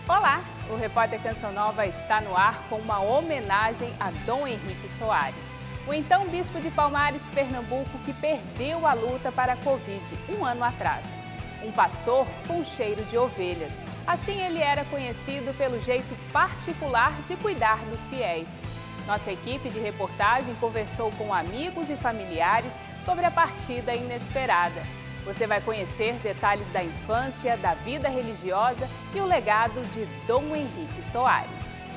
Olá! O Repórter Canção Nova está no ar com uma homenagem a Dom Henrique Soares, o então bispo de Palmares, Pernambuco, que perdeu a luta para a Covid um ano atrás. Um pastor com cheiro de ovelhas. Assim ele era conhecido pelo jeito particular de cuidar dos fiéis. Nossa equipe de reportagem conversou com amigos e familiares sobre a partida inesperada. Você vai conhecer detalhes da infância, da vida religiosa e o legado de Dom Henrique Soares.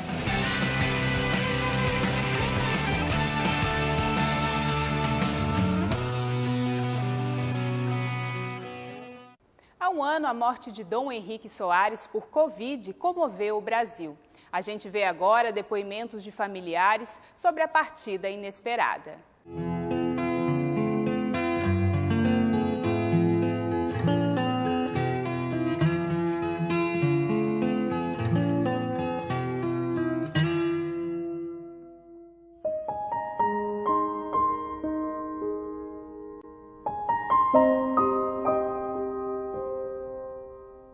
Há um ano, a morte de Dom Henrique Soares por Covid comoveu o Brasil. A gente vê agora depoimentos de familiares sobre a partida inesperada.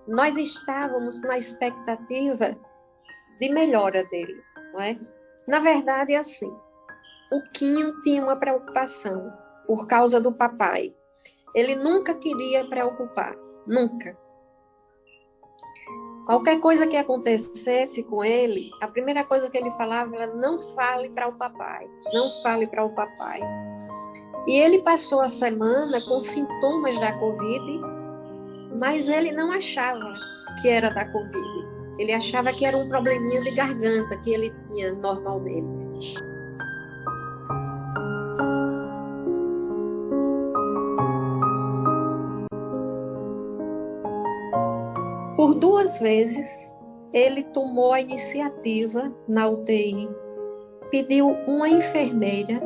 Nós estávamos na expectativa de melhora dele, não é? Na verdade, é assim, o Quinho tinha uma preocupação por causa do papai. Ele nunca queria preocupar, nunca. Qualquer coisa que acontecesse com ele, a primeira coisa que ele falava era: não fale para o papai, não fale para o papai. E ele passou a semana com sintomas da Covid, mas ele não achava que era da Covid. Ele achava que era um probleminha de garganta que ele tinha normalmente. Por 2 vezes, ele tomou a iniciativa na UTI, pediu uma enfermeira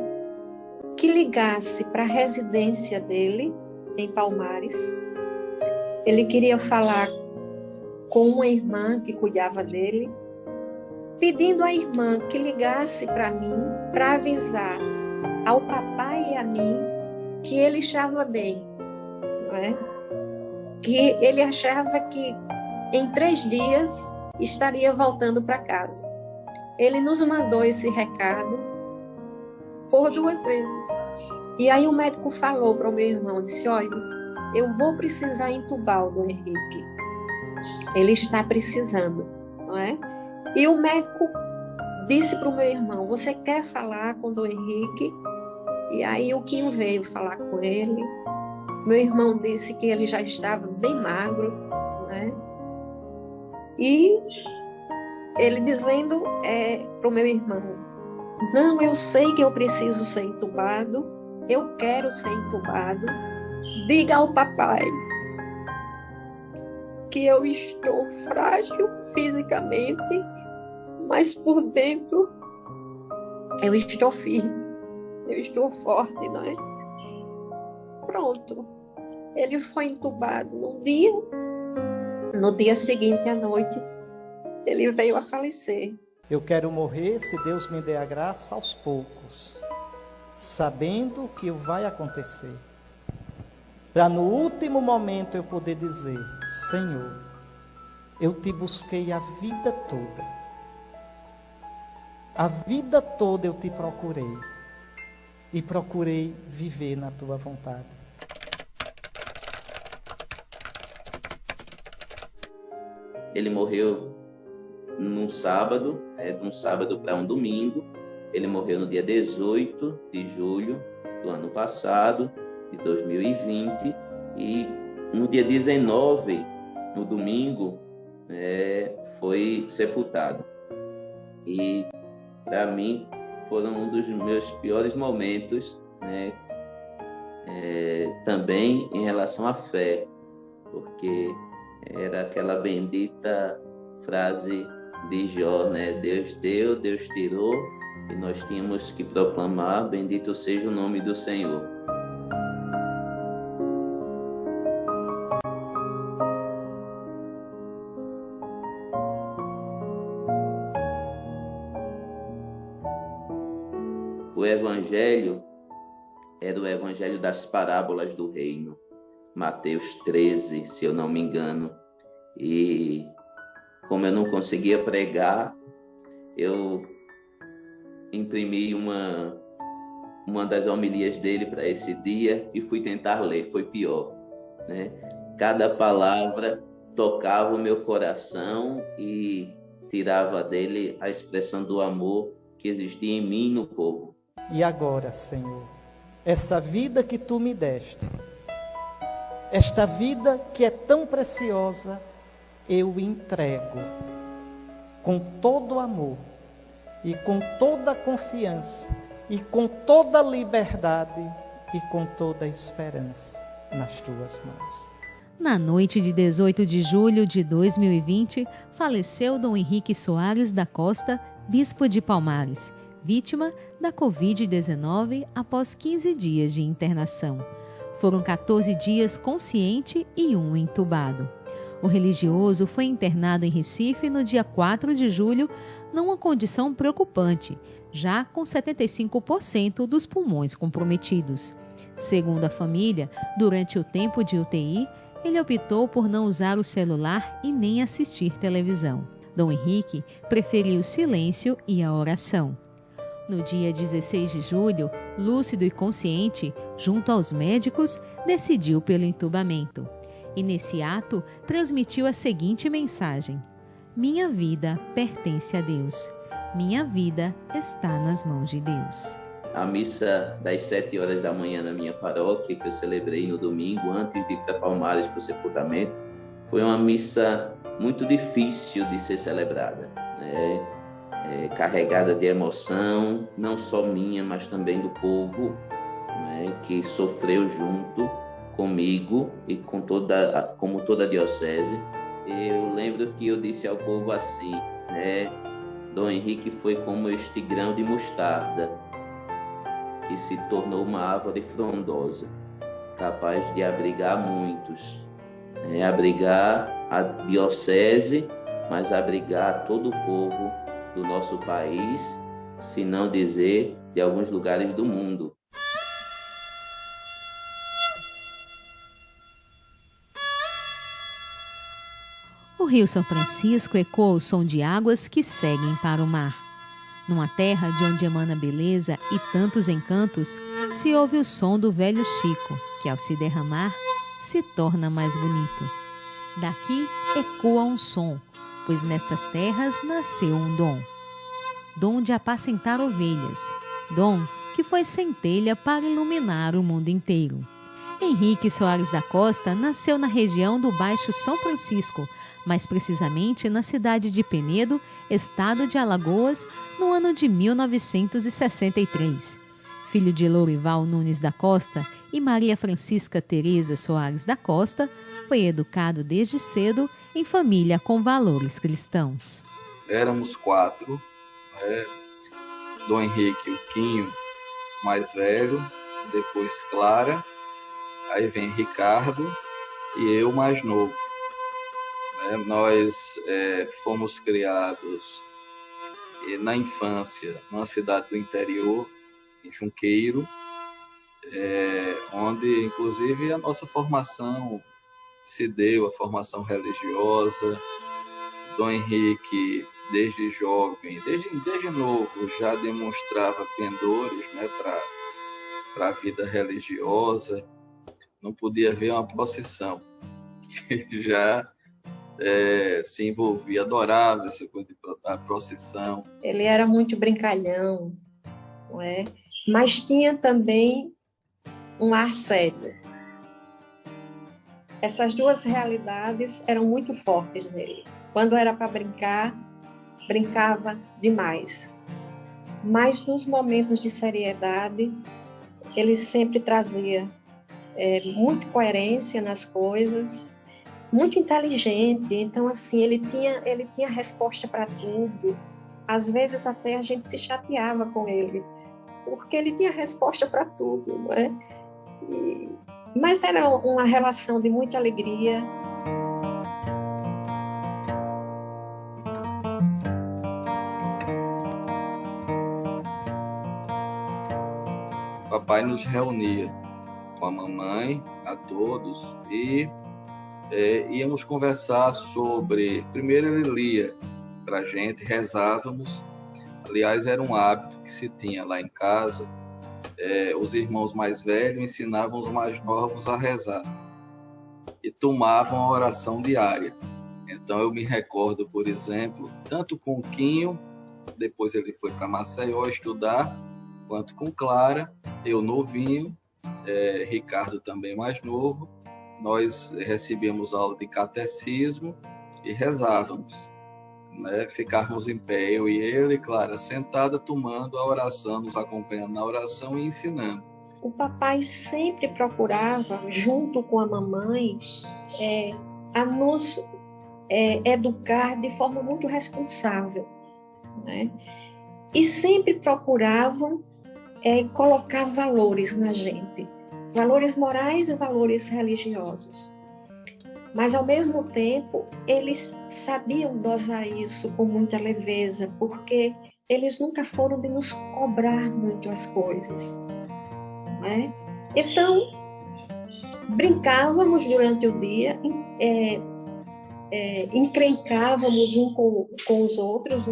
que ligasse para a residência dele, em Palmares. Ele queria falar com uma irmã que cuidava dele, pedindo à irmã que ligasse para mim, para avisar ao papai e a mim que ele estava bem, não é? Que ele achava que em 3 dias estaria voltando para casa. Ele nos mandou esse recado por 2 vezes. E aí o médico falou para o meu irmão, disse: olha, eu vou precisar entubar o Dom Henrique. Ele está precisando, não é? E o médico disse para o meu irmão: você quer falar com o Dom Henrique? E aí o Quinho veio falar com ele. Meu irmão disse que ele já estava bem magro, não é? E ele dizendo para o meu irmão: não, eu sei que eu preciso ser entubado, eu quero ser entubado. Diga ao papai que eu estou frágil fisicamente, mas por dentro eu estou firme, eu estou forte, não é? Pronto. Ele foi entubado no dia seguinte à noite, ele veio a falecer. Eu quero morrer, se Deus me der a graça, aos poucos, sabendo o que vai acontecer. Para no último momento eu poder dizer: Senhor, eu te busquei a vida toda. A vida toda eu te procurei. E procurei viver na tua vontade. Ele morreu num sábado, de um sábado para um domingo. Ele morreu no dia 18 de julho do ano passado, de 2020, e no dia 19, no domingo, foi sepultado. E para mim foram um dos meus piores momentos, também em relação à fé, porque era aquela bendita frase de Jó, Deus deu, Deus tirou, e nós tínhamos que proclamar: bendito seja o nome do Senhor. O evangelho era o evangelho das parábolas do reino, Mateus 13, se eu não me engano. E como eu não conseguia pregar, eu imprimi uma das homilias dele para esse dia e fui tentar ler. Foi pior, né? Cada palavra tocava o meu coração e tirava dele a expressão do amor que existia em mim e no povo. E agora, Senhor, essa vida que tu me deste, esta vida que é tão preciosa, eu entrego com todo amor e com toda confiança e com toda liberdade e com toda esperança nas tuas mãos. Na noite de 18 de julho de 2020, faleceu Dom Henrique Soares da Costa, bispo de Palmares, vítima da Covid-19 após 15 dias de internação. Foram 14 dias consciente e 1 entubado. O religioso foi internado em Recife no dia 4 de julho, numa condição preocupante, já com 75% dos pulmões comprometidos. Segundo a família, durante o tempo de UTI, ele optou por não usar o celular e nem assistir televisão. Dom Henrique preferiu o silêncio e a oração. No dia 16 de julho, lúcido e consciente, junto aos médicos, decidiu pelo entubamento. E nesse ato, transmitiu a seguinte mensagem: minha vida pertence a Deus. Minha vida está nas mãos de Deus. A missa das 7 horas da manhã na minha paróquia, que eu celebrei no domingo, antes de ir para Palmares para o sepultamento, foi uma missa muito difícil de ser celebrada, né? Carregada de emoção, não só minha, mas também do povo, né? Que sofreu junto comigo e como toda a diocese. Eu lembro que eu disse ao povo assim, né? Dom Henrique foi como este grão de mostarda, que se tornou uma árvore frondosa, capaz de abrigar muitos, né? Abrigar a diocese, mas abrigar todo o povo do nosso país, se não dizer de alguns lugares do mundo. O Rio São Francisco ecoa o som de águas que seguem para o mar. Numa terra de onde emana beleza e tantos encantos, se ouve o som do velho Chico, que ao se derramar, se torna mais bonito. Daqui ecoa um som, pois nestas terras nasceu um dom. Dom de apacentar ovelhas, dom que foi centelha para iluminar o mundo inteiro. Henrique Soares da Costa nasceu na região do Baixo São Francisco, mais precisamente na cidade de Penedo, estado de Alagoas, no ano de 1963. Filho de Lourival Nunes da Costa e Maria Francisca Teresa Soares da Costa, foi educado desde cedo em família com valores cristãos. Éramos 4, né? Dom Henrique, o Quinho, mais velho, depois Clara, aí vem Ricardo e eu, mais novo. Nós fomos criados na infância numa cidade do interior, em Junqueiro, onde inclusive a nossa formação se deu, a formação religiosa. Dom Henrique, desde jovem, desde novo, já demonstrava pendores, né, para a vida religiosa. Não podia ver uma procissão. Já se envolvia, adorava essa coisa da procissão. Ele era muito brincalhão, não é? Mas tinha também um ar sério. Essas duas realidades eram muito fortes nele. Quando era para brincar, brincava demais. Mas nos momentos de seriedade, ele sempre trazia muita coerência nas coisas, muito inteligente. Então, assim, ele tinha resposta para tudo. Às vezes até a gente se chateava com ele, porque ele tinha resposta para tudo, não é? Mas era uma relação de muita alegria. Papai nos reunia com a mamãe, a todos, e íamos conversar sobre... Primeiro ele lia para a gente, rezávamos. Aliás, era um hábito que se tinha lá em casa. Os irmãos mais velhos ensinavam os mais novos a rezar e tomavam a oração diária. Então eu me recordo, por exemplo, tanto com o Quinho, depois ele foi para Maceió estudar, quanto com Clara, eu novinho, Ricardo também mais novo. Nós recebíamos aula de catecismo e rezávamos, né? Ficávamos em pé, eu e ele, Clara, sentada, tomando a oração, nos acompanhando na oração e ensinando. O papai sempre procurava, junto com a mamãe, a nos educar de forma muito responsável, né? E sempre procuravam colocar valores na gente, valores morais e valores religiosos. Mas, ao mesmo tempo, eles sabiam dosar isso com muita leveza, porque eles nunca foram de nos cobrar muito as coisas, né? Então, brincávamos durante o dia, encrencávamos uns com os outros,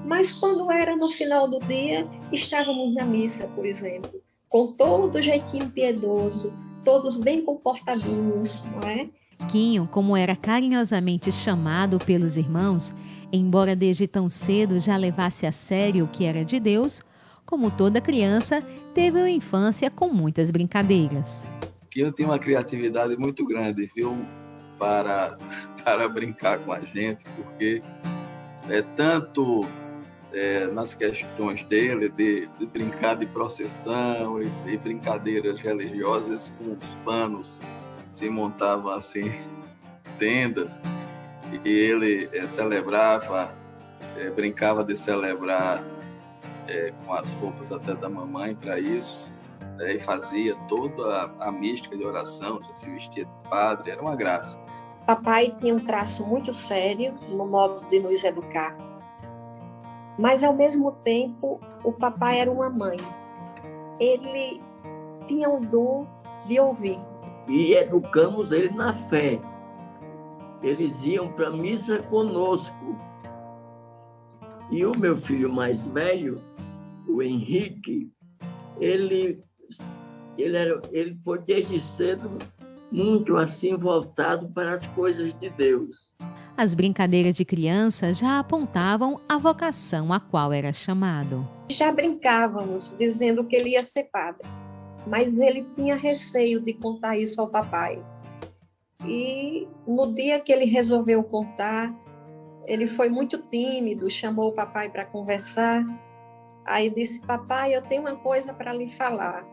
mas quando era no final do dia, estávamos na missa, por exemplo, com todo jeitinho piedoso, todos bem comportadinhos, não é? Quinho, como era carinhosamente chamado pelos irmãos, embora desde tão cedo já levasse a sério o que era de Deus, como toda criança, teve uma infância com muitas brincadeiras. Quinho tinha uma criatividade muito grande, viu, para brincar com a gente, porque tanto nas questões dele de brincar de procissão e brincadeiras religiosas, com os panos se montavam assim tendas e ele celebrava, brincava de celebrar com as roupas até da mamãe para isso, e fazia toda a mística de oração, já se vestia de padre, era uma graça. Papai tinha um traço muito sério no modo de nos educar, mas ao mesmo tempo o papai era uma mãe. Ele tinha o dom de ouvir. E educamos ele na fé. Eles iam para a missa conosco. E o meu filho mais velho, o Henrique, ele foi desde cedo muito assim voltado para as coisas de Deus. As brincadeiras de criança já apontavam a vocação a qual era chamado. Já brincávamos dizendo que ele ia ser padre, mas ele tinha receio de contar isso ao papai. E no dia que ele resolveu contar, ele foi muito tímido, chamou o papai para conversar. Aí disse: papai, eu tenho uma coisa para lhe falar.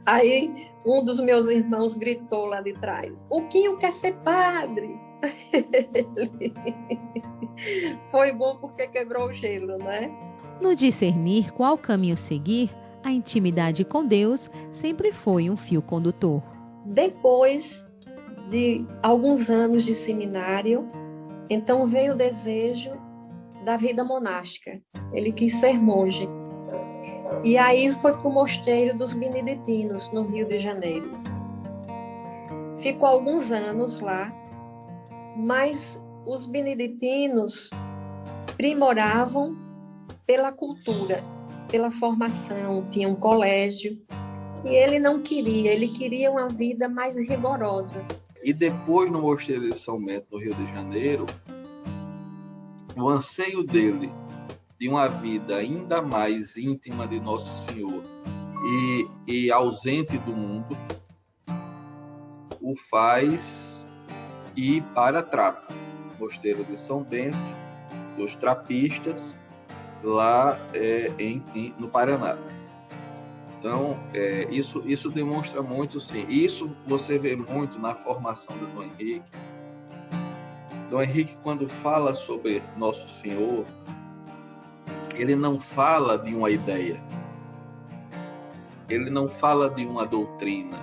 Aí um dos meus irmãos gritou lá de trás: o Quinho quer ser padre. Foi bom porque quebrou o gelo, né? No discernir qual caminho seguir, a intimidade com Deus sempre foi um fio condutor. Depois de alguns anos de seminário, então veio o desejo da vida monástica. Ele quis ser monge. E aí foi para o mosteiro dos Beneditinos, no Rio de Janeiro. Ficou alguns anos lá, mas os beneditinos primoravam pela cultura, pela formação, tinha um colégio, e ele não queria, ele queria uma vida mais rigorosa. E depois, no Mosteiro de São Bento, no Rio de Janeiro, o anseio dele de uma vida ainda mais íntima de Nosso Senhor e ausente do mundo, o faz ir para Trapa, Mosteiro de São Bento, dos Trapistas, lá no Paraná. Então, isso demonstra muito, sim. Isso você vê muito na formação do Dom Henrique. Dom Henrique, quando fala sobre Nosso Senhor, ele não fala de uma ideia, ele não fala de uma doutrina,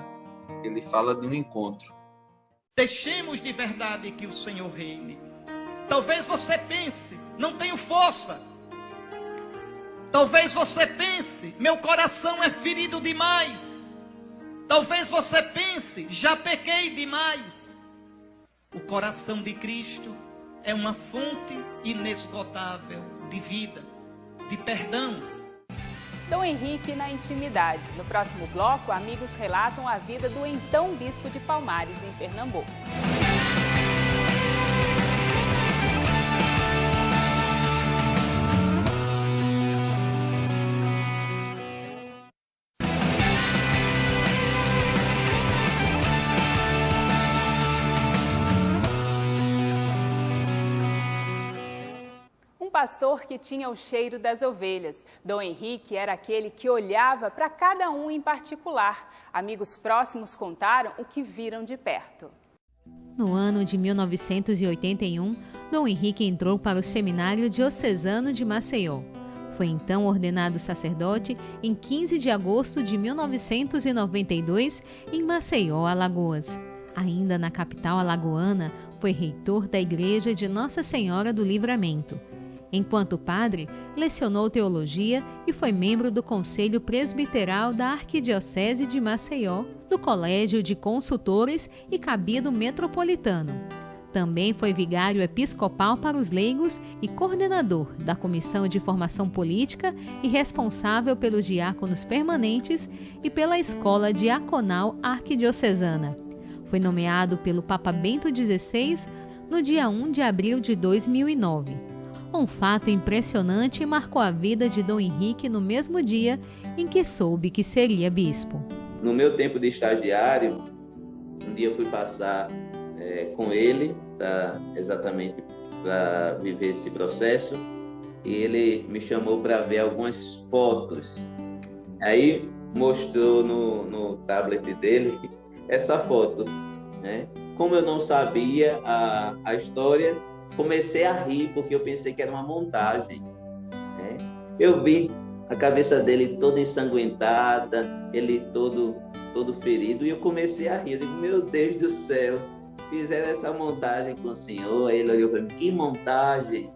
ele fala de um encontro. Deixemos de verdade que o Senhor reine. Talvez você pense: não tenho força. Talvez você pense: meu coração é ferido demais. Talvez você pense, já pequei demais. O coração de Cristo é uma fonte inesgotável de vida, de perdão. Dom Henrique na intimidade. No próximo bloco, amigos relatam a vida do então bispo de Palmares, em Pernambuco. Pastor que tinha o cheiro das ovelhas. Dom Henrique era aquele que olhava para cada um em particular. Amigos próximos contaram o que viram de perto. No ano de 1981, Dom Henrique entrou para o Seminário Diocesano de Maceió. Foi então ordenado sacerdote em 15 de agosto de 1992, em Maceió, Alagoas. Ainda na capital alagoana, foi reitor da Igreja de Nossa Senhora do Livramento. Enquanto padre, lecionou teologia e foi membro do Conselho Presbiteral da Arquidiocese de Maceió, do Colégio de Consultores e Cabildo Metropolitano. Também foi vigário episcopal para os leigos e coordenador da Comissão de Formação Política e responsável pelos diáconos permanentes e pela Escola Diaconal Arquidiocesana. Foi nomeado pelo Papa Bento XVI no dia 1 de abril de 2009. Um fato impressionante marcou a vida de Dom Henrique no mesmo dia em que soube que seria bispo. No meu tempo de estagiário, um dia eu fui passar com ele, exatamente para viver esse processo, e ele me chamou para ver algumas fotos. Aí mostrou no tablet dele essa foto, né? Como eu não sabia a história, comecei a rir, porque eu pensei que era uma montagem, né? Eu vi a cabeça dele toda ensanguentada, ele todo ferido, e eu comecei a rir. Eu digo, meu Deus do céu, fizeram essa montagem com o senhor. Aí ele olhou para mim, que montagem?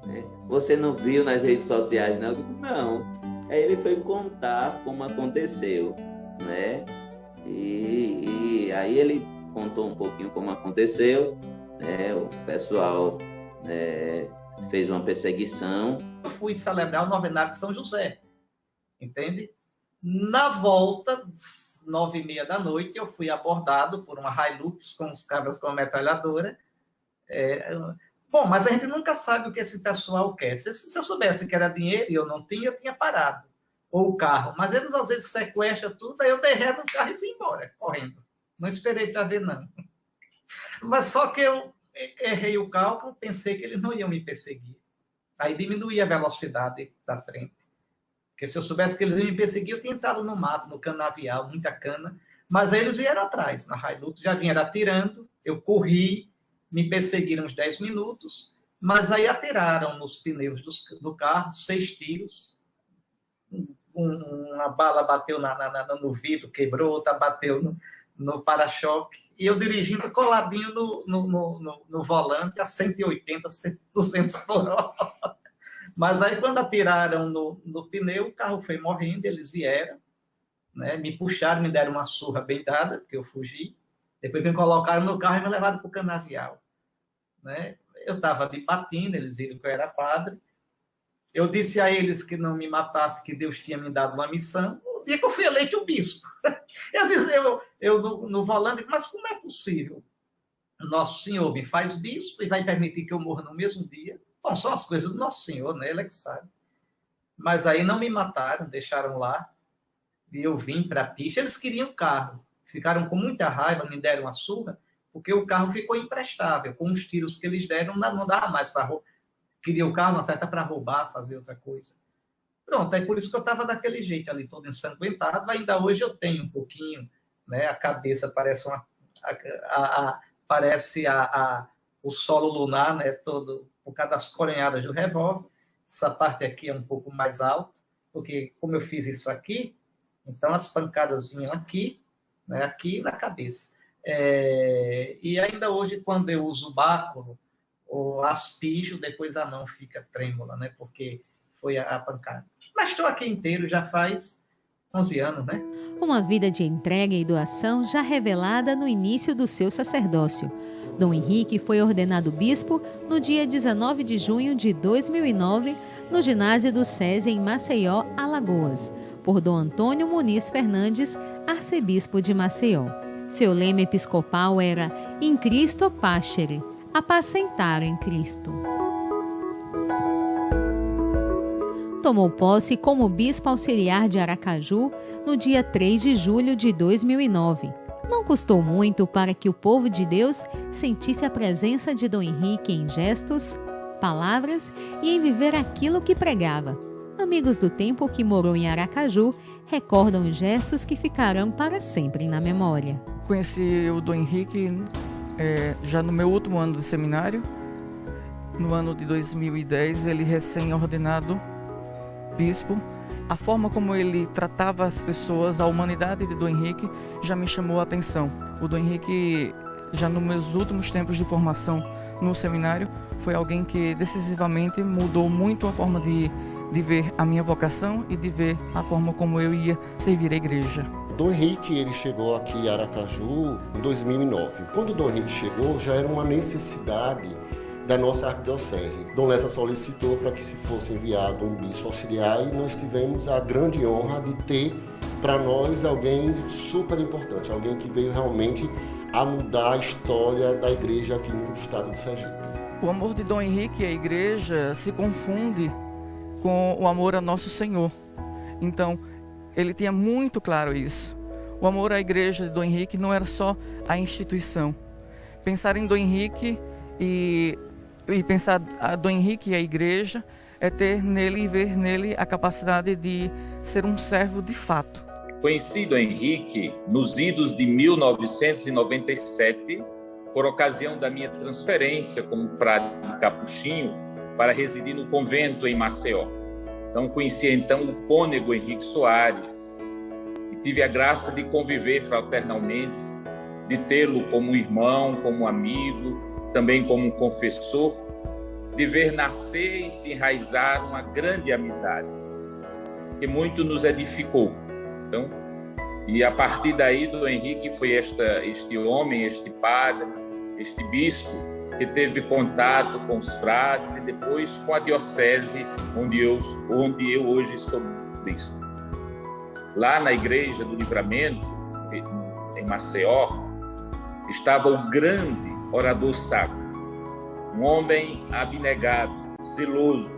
Né? Você não viu nas redes sociais, não? Eu digo, não. Aí ele foi contar como aconteceu, né? E aí ele contou um pouquinho como aconteceu. O pessoal fez uma perseguição. Eu fui celebrar o novenário de São José, entende? Na volta, 9h30 da noite, eu fui abordado por uma Hilux com os cabras com a metralhadora. Bom, mas a gente nunca sabe o que esse pessoal quer. Se eu soubesse que era dinheiro e eu não tinha, eu tinha parado. Ou o carro. Mas eles às vezes sequestram tudo, aí eu dei ré no carro e fui embora, correndo. Não esperei para ver, não. Mas só que eu errei o cálculo, pensei que eles não iam me perseguir. Aí diminuí a velocidade da frente. Porque se eu soubesse que eles iam me perseguir, eu tinha entrado no mato, no canavial, muita cana. Mas aí eles vieram atrás, na Hilux, já vinham atirando, eu corri, me perseguiram uns 10 minutos, mas aí atiraram nos pneus do carro, 6 tiros. Uma bala bateu no vidro, quebrou, outra bateu no para-choque, e eu dirigindo coladinho no volante a 180, 200 por hora. Mas aí quando atiraram no pneu, o carro foi morrendo, eles vieram, né, me puxaram, me deram uma surra bem dada, porque eu fugi, depois me colocaram no carro e me levaram para o canavial. Né? Eu estava de batina, eles viram que eu era padre, eu disse a eles que não me matasse, que Deus tinha me dado uma missão. O dia que eu fui eleito o bispo. Eu disse, no volante, mas como é possível? Nosso Senhor me faz bispo e vai permitir que eu morra no mesmo dia? Bom, são as coisas do Nosso Senhor, né? Ele é que sabe. Mas aí não me mataram, deixaram lá, e eu vim para a pista. Eles queriam o carro, ficaram com muita raiva, me deram uma surra, porque o carro ficou imprestável. Com os tiros que eles deram, não dava mais para roubar. Queria o carro, não certa para roubar, fazer outra coisa. Pronto, é por isso que eu estava daquele jeito ali, todo ensanguentado. Ainda hoje eu tenho um pouquinho, né? A cabeça parece o solo lunar, né? Todo, por causa das coronhadas do revólver. Essa parte aqui é um pouco mais alta, porque como eu fiz isso aqui, então as pancadas vinham aqui, né? Aqui na cabeça. E ainda hoje, quando eu uso báculo, ou aspijo, depois a mão fica trêmula, né? Porque foi a pancada. Mas estou aqui inteiro, já faz 11 anos, né? Uma vida de entrega e doação já revelada no início do seu sacerdócio. Dom Henrique foi ordenado bispo no dia 19 de junho de 2009, no ginásio do SESI em Maceió, Alagoas, por Dom Antônio Muniz Fernandes, arcebispo de Maceió. Seu lema episcopal era In Christo Pascere, apacentar em Cristo. Tomou posse como bispo auxiliar de Aracaju no dia 3 de julho de 2009. Não custou muito para que o povo de Deus sentisse a presença de Dom Henrique em gestos, palavras e em viver aquilo que pregava. Amigos do tempo que morou em Aracaju recordam os gestos que ficarão para sempre na memória. Conheci o Dom Henrique já no meu último ano de seminário. No ano de 2010, ele recém-ordenado bispo. A forma como ele tratava as pessoas, a humanidade de Dom Henrique já me chamou a atenção. O Dom Henrique, já nos meus últimos tempos de formação no seminário, foi alguém que decisivamente mudou muito a forma de ver a minha vocação e de ver a forma como eu ia servir a igreja. Dom Henrique, ele chegou aqui em Aracaju em 2009. Quando Dom Henrique chegou, já era uma necessidade da nossa arquidiocese. Dom Lessa solicitou para que se fosse enviado um bispo auxiliar e nós tivemos a grande honra de ter para nós alguém super importante, alguém que veio realmente a mudar a história da igreja aqui no estado de Sergipe. O amor de Dom Henrique à igreja se confunde com o amor a Nosso Senhor. Então, ele tinha muito claro isso. O amor à igreja de Dom Henrique não era só a instituição. Pensar em Dom Henrique e pensar a Dom Henrique e a igreja é ter nele e ver nele a capacidade de ser um servo de fato. Conheci Dom Henrique nos idos de 1997, por ocasião da minha transferência como frade capuchinho para residir no convento em Maceió. Então conheci o cônego Henrique Soares e tive a graça de conviver fraternalmente, de tê-lo como irmão, como amigo, também como um confessor, de ver nascer e se enraizar uma grande amizade, que muito nos edificou. Então, e a partir daí, Dom Henrique foi este homem, este padre, este bispo, que teve contato com os frades e depois com a diocese onde eu hoje sou bispo. Lá na Igreja do Livramento, em Maceió, estava o grande orador sacro, um homem abnegado, zeloso,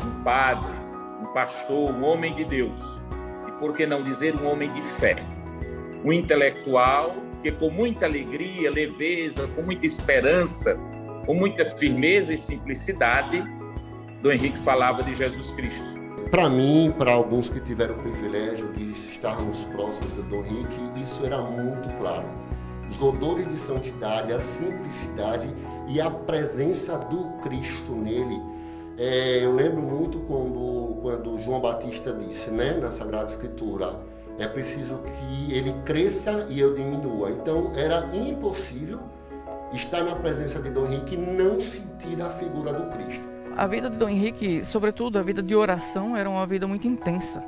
um padre, um pastor, um homem de Deus, e por que não dizer um homem de fé, um intelectual que com muita alegria, leveza, com muita esperança, com muita firmeza e simplicidade, Dom Henrique falava de Jesus Cristo. Para mim, para alguns que tiveram o privilégio de estarmos próximos de Dom Henrique, isso era muito claro. Os odores de santidade, a simplicidade e a presença do Cristo nele. Eu lembro muito quando João Batista disse, na Sagrada Escritura, é preciso que ele cresça e eu diminua. Então era impossível estar na presença de Dom Henrique e não sentir a figura do Cristo. A vida de Dom Henrique, sobretudo a vida de oração, era uma vida muito intensa.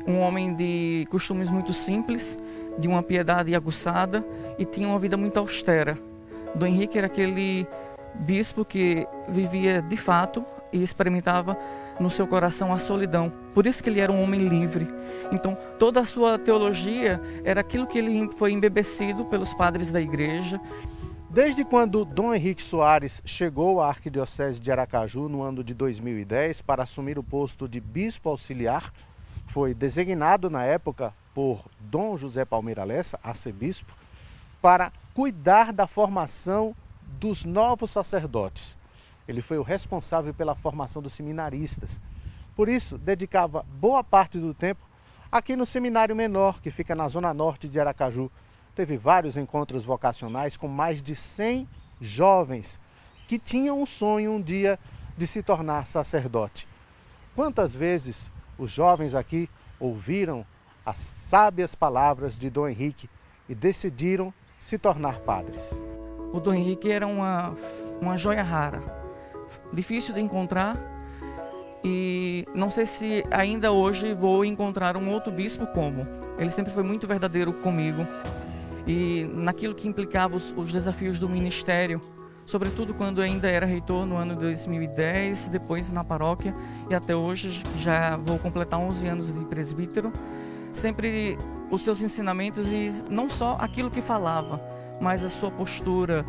Um homem de costumes muito simples, de uma piedade aguçada e tinha uma vida muito austera. Dom Henrique era aquele bispo que vivia de fato e experimentava no seu coração a solidão. Por isso que ele era um homem livre. Então, toda a sua teologia era aquilo que ele foi embebecido pelos padres da igreja. Desde quando Dom Henrique Soares chegou à Arquidiocese de Aracaju no ano de 2010 para assumir o posto de bispo auxiliar, foi designado na época por Dom José Palmeira Lessa, arcebispo, para cuidar da formação dos novos sacerdotes. Ele foi o responsável pela formação dos seminaristas. Por isso, dedicava boa parte do tempo aqui no Seminário Menor, que fica na zona norte de Aracaju. Teve vários encontros vocacionais com mais de 100 jovens que tinham um sonho um dia de se tornar sacerdote. Quantas vezes os jovens aqui ouviram as sábias palavras de Dom Henrique e decidiram se tornar padres? O Dom Henrique era uma joia rara, difícil de encontrar E não sei se ainda hoje vou encontrar um outro bispo como. Ele sempre foi muito verdadeiro comigo. E naquilo que implicava os desafios do ministério, sobretudo quando ainda era reitor no ano de 2010, depois na paróquia, e até hoje já vou completar 11 anos de presbítero. Sempre os seus ensinamentos, e não só aquilo que falava, mas a sua postura,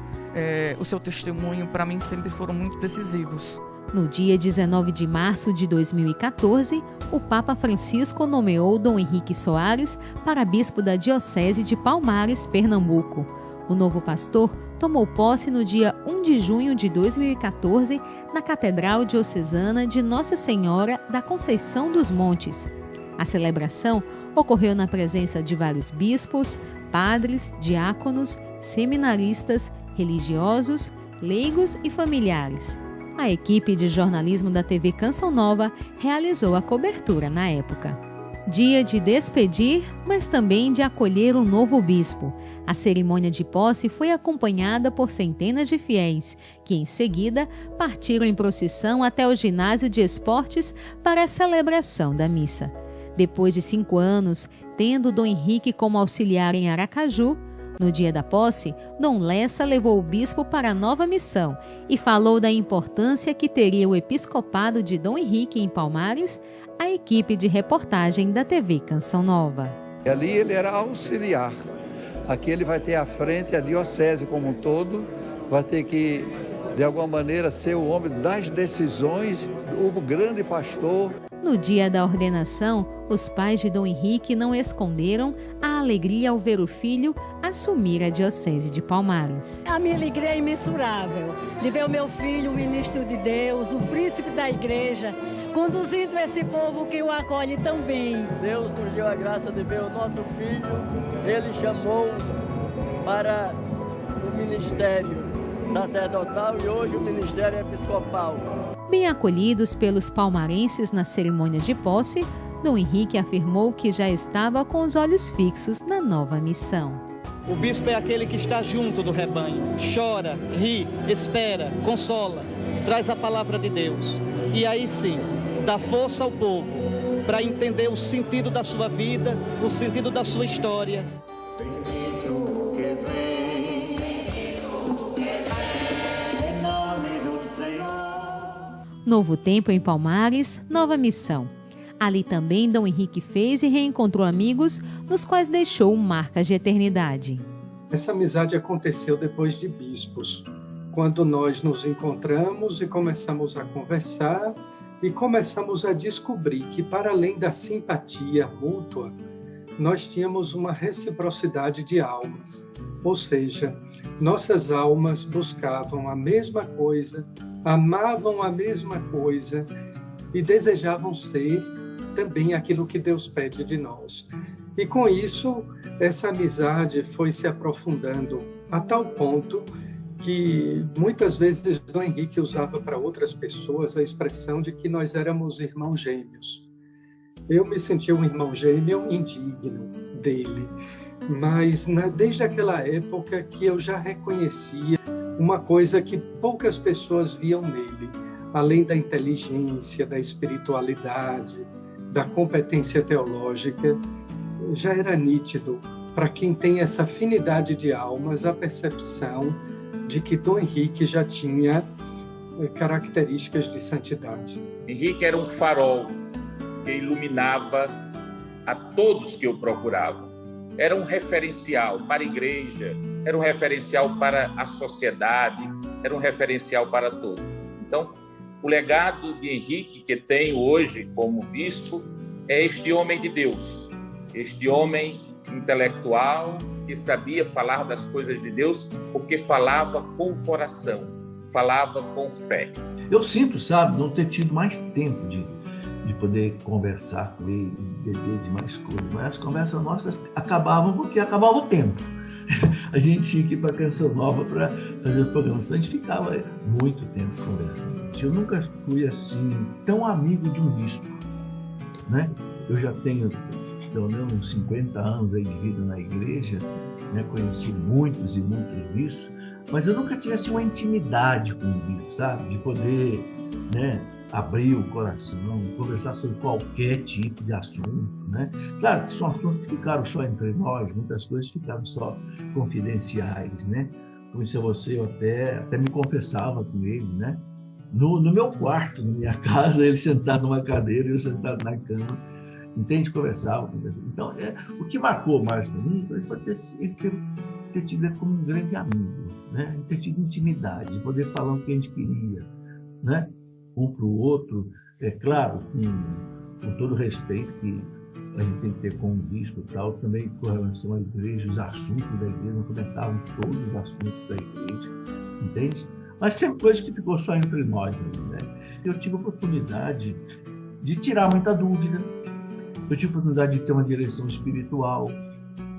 o seu testemunho, para mim sempre foram muito decisivos. No dia 19 de março de 2014, o Papa Francisco nomeou Dom Henrique Soares para bispo da Diocese de Palmares, Pernambuco. O novo pastor tomou posse no dia 1 de junho de 2014 na Catedral Diocesana de Nossa Senhora da Conceição dos Montes. A celebração ocorreu na presença de vários bispos, padres, diáconos, seminaristas, religiosos, leigos e familiares. A equipe de jornalismo da TV Canção Nova realizou a cobertura na época. Dia de despedir, mas também de acolher um novo bispo. A cerimônia de posse foi acompanhada por centenas de fiéis, que em seguida partiram em procissão até o ginásio de esportes para a celebração da missa. Depois de 5 anos, tendo Dom Henrique como auxiliar em Aracaju, no dia da posse, Dom Lessa levou o bispo para a nova missão e falou da importância que teria o episcopado de Dom Henrique em Palmares, a equipe de reportagem da TV Canção Nova. Ali ele era auxiliar. Aqui ele vai ter à frente a diocese como um todo, vai ter que, de alguma maneira, ser o homem das decisões, o grande pastor. No dia da ordenação, os pais de Dom Henrique não esconderam a alegria ao ver o filho assumir a Diocese de Palmares. A minha alegria é imensurável de ver o meu filho, o ministro de Deus, o príncipe da igreja, conduzindo esse povo que o acolhe tão bem. Deus nos deu a graça de ver o nosso filho, ele chamou para o ministério sacerdotal e hoje o ministério episcopal. Bem acolhidos pelos palmarenses na cerimônia de posse, Dom Henrique afirmou que já estava com os olhos fixos na nova missão. O bispo é aquele que está junto do rebanho, chora, ri, espera, consola, traz a palavra de Deus. E aí sim, dá força ao povo para entender o sentido da sua vida, o sentido da sua história. Novo tempo em Palmares, nova missão. Ali também Dom Henrique fez e reencontrou amigos, nos quais deixou marcas de eternidade. Essa amizade aconteceu depois de bispos, quando nós nos encontramos e começamos a conversar e começamos a descobrir que, para além da simpatia mútua, nós tínhamos uma reciprocidade de almas. Ou seja, nossas almas buscavam a mesma coisa, amavam a mesma coisa e desejavam ser também aquilo que Deus pede de nós. E com isso, essa amizade foi se aprofundando a tal ponto que muitas vezes Dom Henrique usava para outras pessoas a expressão de que nós éramos irmãos gêmeos. Eu me sentia um irmão gêmeo indigno dele, mas desde aquela época que eu já reconhecia uma coisa que poucas pessoas viam nele, além da inteligência, da espiritualidade, da competência teológica, já era nítido para quem tem essa afinidade de almas a percepção de que Dom Henrique já tinha características de santidade. Henrique era um farol que iluminava a todos que o procuravam. Era um referencial para a igreja, era um referencial para a sociedade, era um referencial para todos. Então, o legado de Henrique que tenho hoje como bispo é este homem de Deus, este homem intelectual que sabia falar das coisas de Deus porque falava com o coração, falava com fé. Eu sinto, sabe, não ter tido mais tempo de poder conversar com ele, beber de mais coisas, mas as conversas nossas acabavam porque acabava o tempo. A gente tinha que ir para Canção Nova para fazer o programa, então a gente ficava muito tempo conversando. Eu nunca fui assim tão amigo de um bispo, né? Eu já tenho pelo menos uns 50 anos aí de vida na igreja, né? Conheci muitos e muitos bispos, mas eu nunca tive assim uma intimidade com o bispo, sabe? De poder, né, abrir o coração, conversar sobre qualquer tipo de assunto, né? Claro que são assuntos que ficaram só entre nós, muitas coisas ficaram só confidenciais, né? Como se eu até me confessava com ele, né? No meu quarto, na minha casa, ele sentado numa cadeira e eu sentado na cama, entende? Conversava. Então, o que marcou mais para mim foi ter tido ele como um grande amigo, né? Ter tido intimidade, poder falar o que a gente queria, né? Um para o outro, é claro, com todo o respeito que a gente tem que ter com o bispo e tal, também com relação à igreja, os assuntos da igreja, não comentávamos todos os assuntos da igreja, entende? Mas sempre coisa que ficou só entre nós, né? Eu tive a oportunidade de tirar muita dúvida, eu tive a oportunidade de ter uma direção espiritual,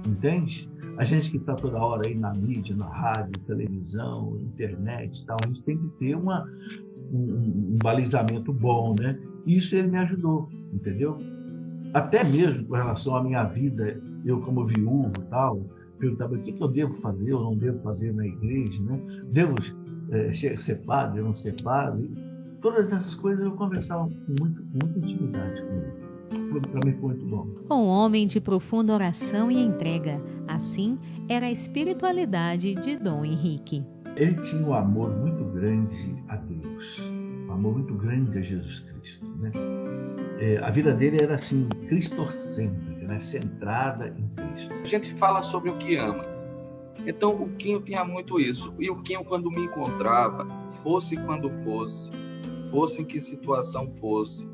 entende? A gente que está toda hora aí na mídia, na rádio, televisão, internet e tal, a gente tem que ter um balizamento bom, né? E isso ele me ajudou, entendeu? Até mesmo com relação à minha vida, eu como viúvo e tal, perguntava o que eu devo fazer ou não devo fazer na igreja, né? Devo ser padre ou não ser padre? Todas essas coisas eu conversava com muita intimidade com ele. Para mim foi muito bom. Um homem de profunda oração e entrega. Assim era a espiritualidade de Dom Henrique. Ele tinha um amor muito grande a Deus, um amor muito grande a Jesus Cristo, né? A vida dele era assim, cristocêntrica, né? Centrada em Cristo. A gente fala sobre o que ama. Então o Quinho tinha muito isso. E o Quinho, quando me encontrava, fosse quando fosse em que situação fosse,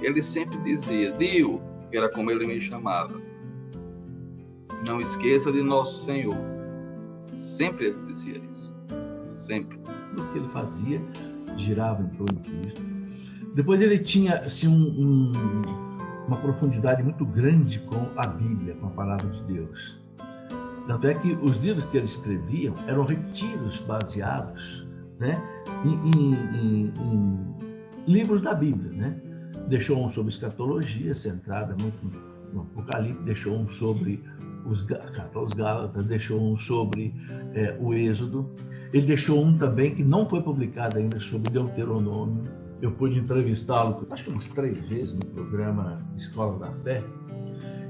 ele sempre dizia: Dio, que era como ele me chamava, não esqueça de Nosso Senhor. Sempre ele dizia isso. Sempre. O que ele fazia girava em torno de Cristo. Depois ele tinha assim, uma profundidade muito grande com a Bíblia, com a palavra de Deus. Tanto é que os livros que ele escrevia eram retiros baseados, né, em livros da Bíblia, né? Deixou um sobre escatologia, centrada muito no Apocalipse, deixou um sobre os Gálatas, deixou um sobre o Êxodo. Ele deixou um também que não foi publicado ainda, sobre Deuteronômio. Eu pude entrevistá-lo, acho que umas 3 vezes no programa Escola da Fé.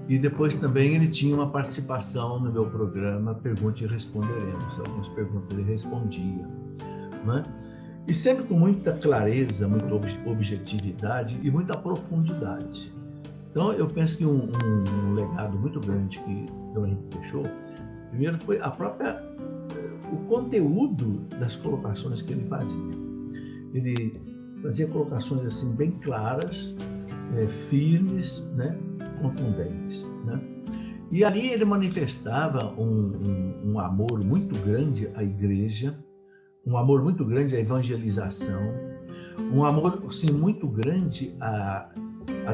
E depois também ele tinha uma participação no meu programa Pergunte e Responderemos. Algumas perguntas ele respondia, né? E sempre com muita clareza, muita objetividade e muita profundidade. Então eu penso que um legado muito grande que Dom Henrique deixou, primeiro foi o conteúdo das colocações que ele fazia. Ele fazia colocações assim bem claras, firmes, né, contundentes, né? E ali ele manifestava um amor muito grande à igreja, um amor muito grande à evangelização, um amor assim, muito grande à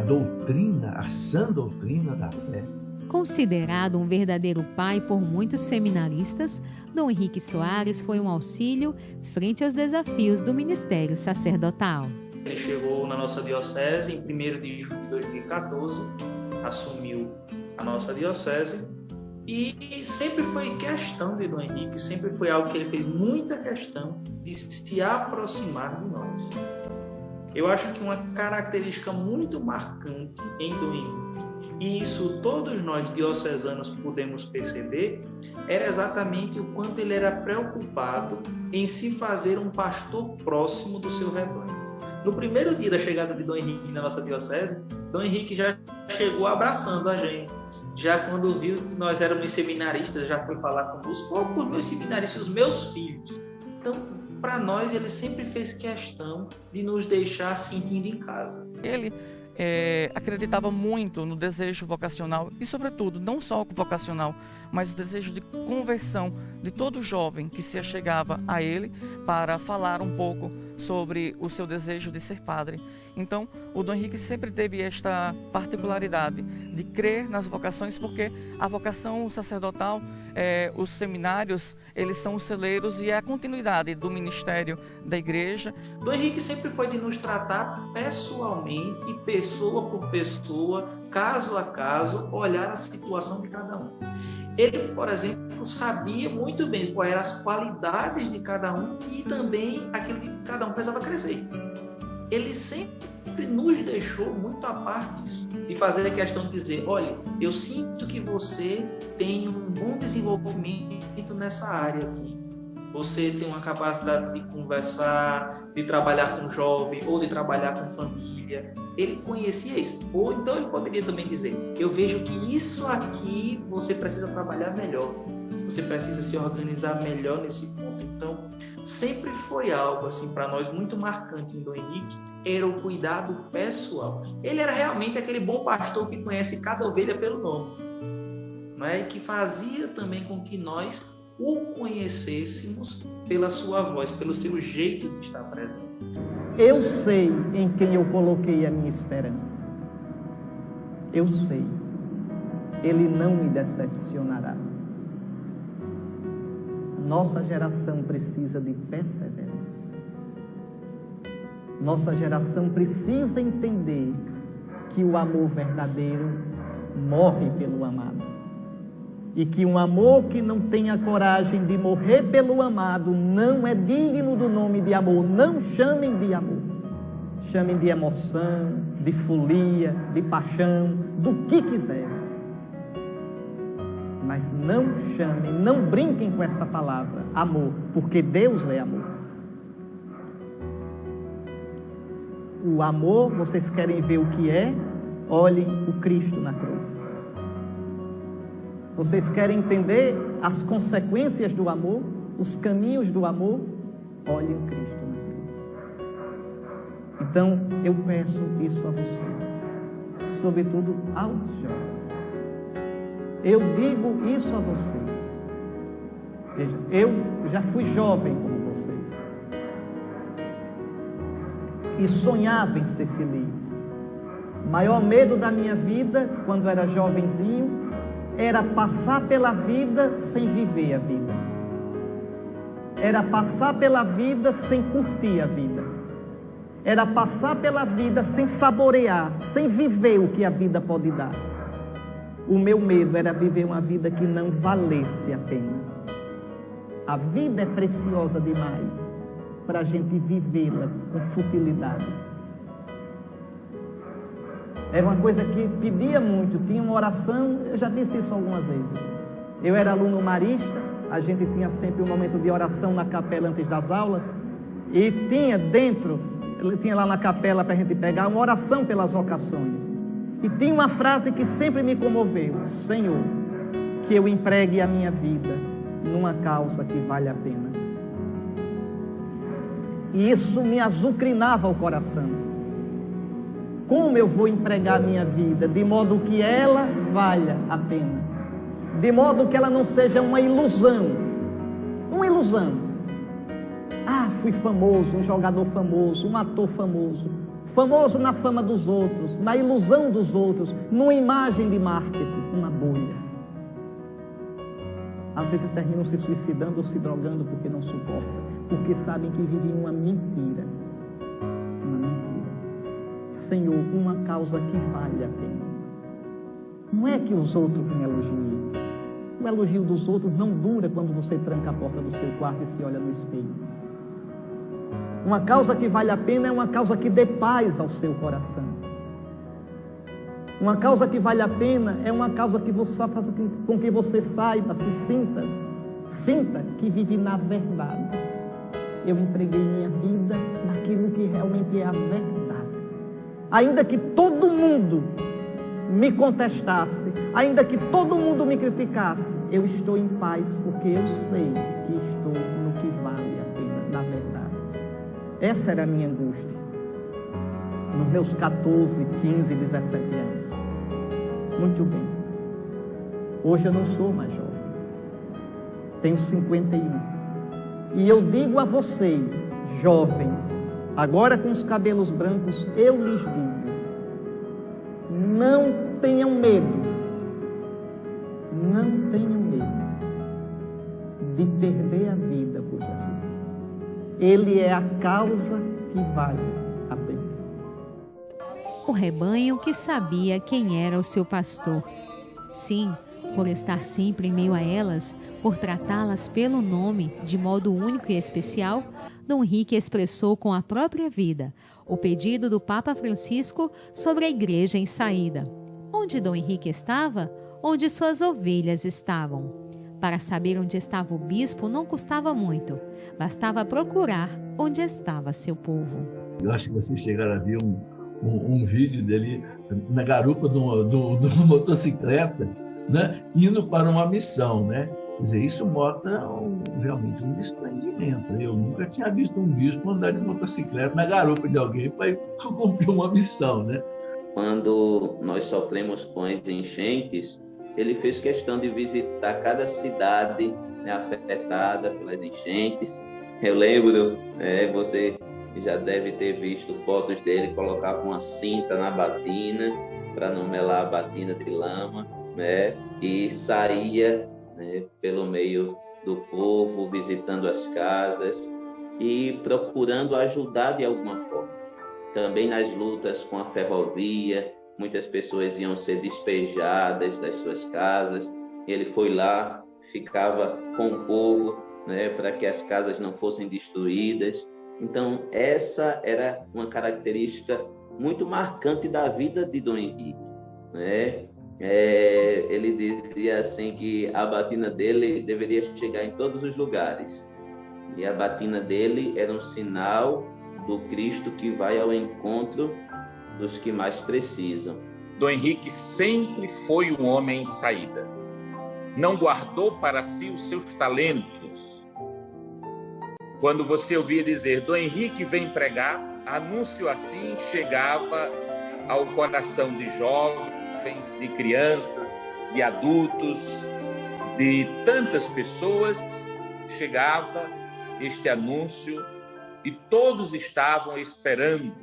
doutrina, à sã doutrina da fé. Considerado um verdadeiro pai por muitos seminaristas, Dom Henrique Soares foi um auxílio frente aos desafios do ministério sacerdotal. Ele chegou na nossa diocese em 1º de julho de 2014, assumiu a nossa diocese e sempre foi questão de Dom Henrique, sempre foi algo que ele fez muita questão de se aproximar de nós. Eu acho que uma característica muito marcante em Dom Henrique, e isso todos nós diocesanos podemos perceber, era exatamente o quanto ele era preocupado em se fazer um pastor próximo do seu rebanho. No primeiro dia da chegada de Dom Henrique na nossa diocese, Dom Henrique já chegou abraçando a gente. Já quando viu que nós éramos seminaristas, já foi falar conosco, com os meus seminaristas, os meus filhos. Então, para nós, ele sempre fez questão de nos deixar sentindo em casa. Ele acreditava muito no desejo vocacional e, sobretudo, não só vocacional, mas o desejo de conversão de todo jovem que se achegava a ele para falar um pouco sobre o seu desejo de ser padre. Então, o Dom Henrique sempre teve esta particularidade de crer nas vocações, porque a vocação sacerdotal, os seminários, eles são os celeiros e é a continuidade do ministério da igreja. Dom Henrique sempre foi de nos tratar pessoalmente, pessoa por pessoa, caso a caso, olhar a situação de cada um. Ele, por exemplo, sabia muito bem quais eram as qualidades de cada um e também aquilo que cada um precisava crescer. ele sempre nos deixou muito a par disso, de fazer a questão de dizer, olha, eu sinto que você tem um bom desenvolvimento nessa área aqui. Você tem uma capacidade de conversar, de trabalhar com jovem ou de trabalhar com família. Ele conhecia isso. Ou então ele poderia também dizer, eu vejo que isso aqui você precisa trabalhar melhor. Você precisa se organizar melhor nesse ponto. Então, sempre foi algo assim para nós muito marcante em Dom Henrique, era o cuidado pessoal. Ele era realmente aquele bom pastor que conhece cada ovelha pelo nome, né? E que fazia também com que nós o conhecêssemos pela sua voz, pelo seu jeito de estar presente. Eu sei em quem eu coloquei a minha esperança. Eu sei. Ele não me decepcionará. Nossa geração precisa de perseverança. Nossa geração precisa entender que o amor verdadeiro morre pelo amado. E que um amor que não tenha coragem de morrer pelo amado não é digno do nome de amor. Não chamem de amor. Chamem de emoção, de folia, de paixão, do que quiserem. Mas não chamem, não brinquem com essa palavra, amor, porque Deus é amor. O amor, vocês querem ver o que é? Olhem o Cristo na cruz. Vocês querem entender as consequências do amor, os caminhos do amor? Olhem o Cristo na cruz. Então, eu peço isso a vocês, sobretudo aos jovens. Eu digo isso a vocês. Veja, eu já fui jovem como vocês. E sonhava em ser feliz. O maior medo da minha vida, quando era jovenzinho, era passar pela vida sem viver a vida. Era passar pela vida sem curtir a vida. Era passar pela vida sem saborear, sem viver o que a vida pode dar. O meu medo era viver uma vida que não valesse a pena. A vida é preciosa demais para a gente vivê-la com futilidade. Era uma coisa que pedia muito, tinha uma oração, eu já disse isso algumas vezes. Eu era aluno marista, a gente tinha sempre um momento de oração na capela antes das aulas, e tinha lá na capela para a gente pegar uma oração pelas vocações. E tinha uma frase que sempre me comoveu: Senhor, que eu empregue a minha vida numa causa que vale a pena. E isso me azucrinava o coração. Como eu vou empregar a minha vida de modo que ela valha a pena? De modo que ela não seja uma ilusão. Uma ilusão. Ah, fui famoso, um jogador famoso, um ator famoso. Famoso na fama dos outros, na ilusão dos outros, numa imagem de marketing, uma bolha. Às vezes terminam se suicidando ou se drogando porque não suportam, porque sabem que vivem uma mentira. Uma mentira. Senhor, uma causa que vale a pena. Não é que os outros me elogiem. O elogio dos outros não dura quando você tranca a porta do seu quarto e se olha no espelho. Uma causa que vale a pena é uma causa que dê paz ao seu coração. Uma causa que vale a pena é uma causa que só faça com que você saiba, se sinta que vive na verdade. Eu empreguei minha vida naquilo que realmente é a verdade. Ainda que todo mundo me contestasse, ainda que todo mundo me criticasse, eu estou em paz, porque eu sei que estou no que vale a pena, na verdade. Essa era a minha angústia, nos meus 14, 15, 17 anos. Muito bem. Hoje eu não sou mais jovem. Tenho 51. E eu digo a vocês, jovens, agora com os cabelos brancos, eu lhes digo: não tenham medo. Não tenham medo de perder a vida por Jesus. Ele é a causa que vale a pena. O rebanho que sabia quem era o seu pastor. Sim, por estar sempre em meio a elas, por tratá-las pelo nome de modo único e especial, Dom Henrique expressou com a própria vida o pedido do Papa Francisco sobre a igreja em saída. Onde Dom Henrique estava? Onde suas ovelhas estavam. Para saber onde estava o bispo não custava muito, bastava procurar onde estava seu povo. Eu acho que vocês chegaram a ver um vídeo dele na garupa de uma motocicleta, né, indo para uma missão, né? Quer dizer, isso mostra realmente um desprendimento. Eu nunca tinha visto um bispo andar de motocicleta na garupa de alguém para cumprir uma missão, né? Quando nós sofremos com as enchentes, ele fez questão de visitar cada cidade, né, afetada pelas enchentes. Eu lembro, você já deve ter visto fotos dele, colocava uma cinta na batina para não melar a batina de lama, né, e saía, né, pelo meio do povo, visitando as casas e procurando ajudar de alguma forma. Também nas lutas com a ferrovia, muitas pessoas iam ser despejadas das suas casas. Ele foi lá, ficava com o povo, né, para que as casas não fossem destruídas. Então, essa era uma característica muito marcante da vida de Dom Henrique, né? Ele dizia assim que a batina dele deveria chegar em todos os lugares. E a batina dele era um sinal do Cristo que vai ao encontro dos que mais precisam. Dom Henrique sempre foi um homem em saída. Não guardou para si os seus talentos. Quando você ouvia dizer, Dom Henrique vem pregar, anúncio assim chegava ao coração de jovens, de crianças, de adultos, de tantas pessoas, chegava este anúncio e todos estavam esperando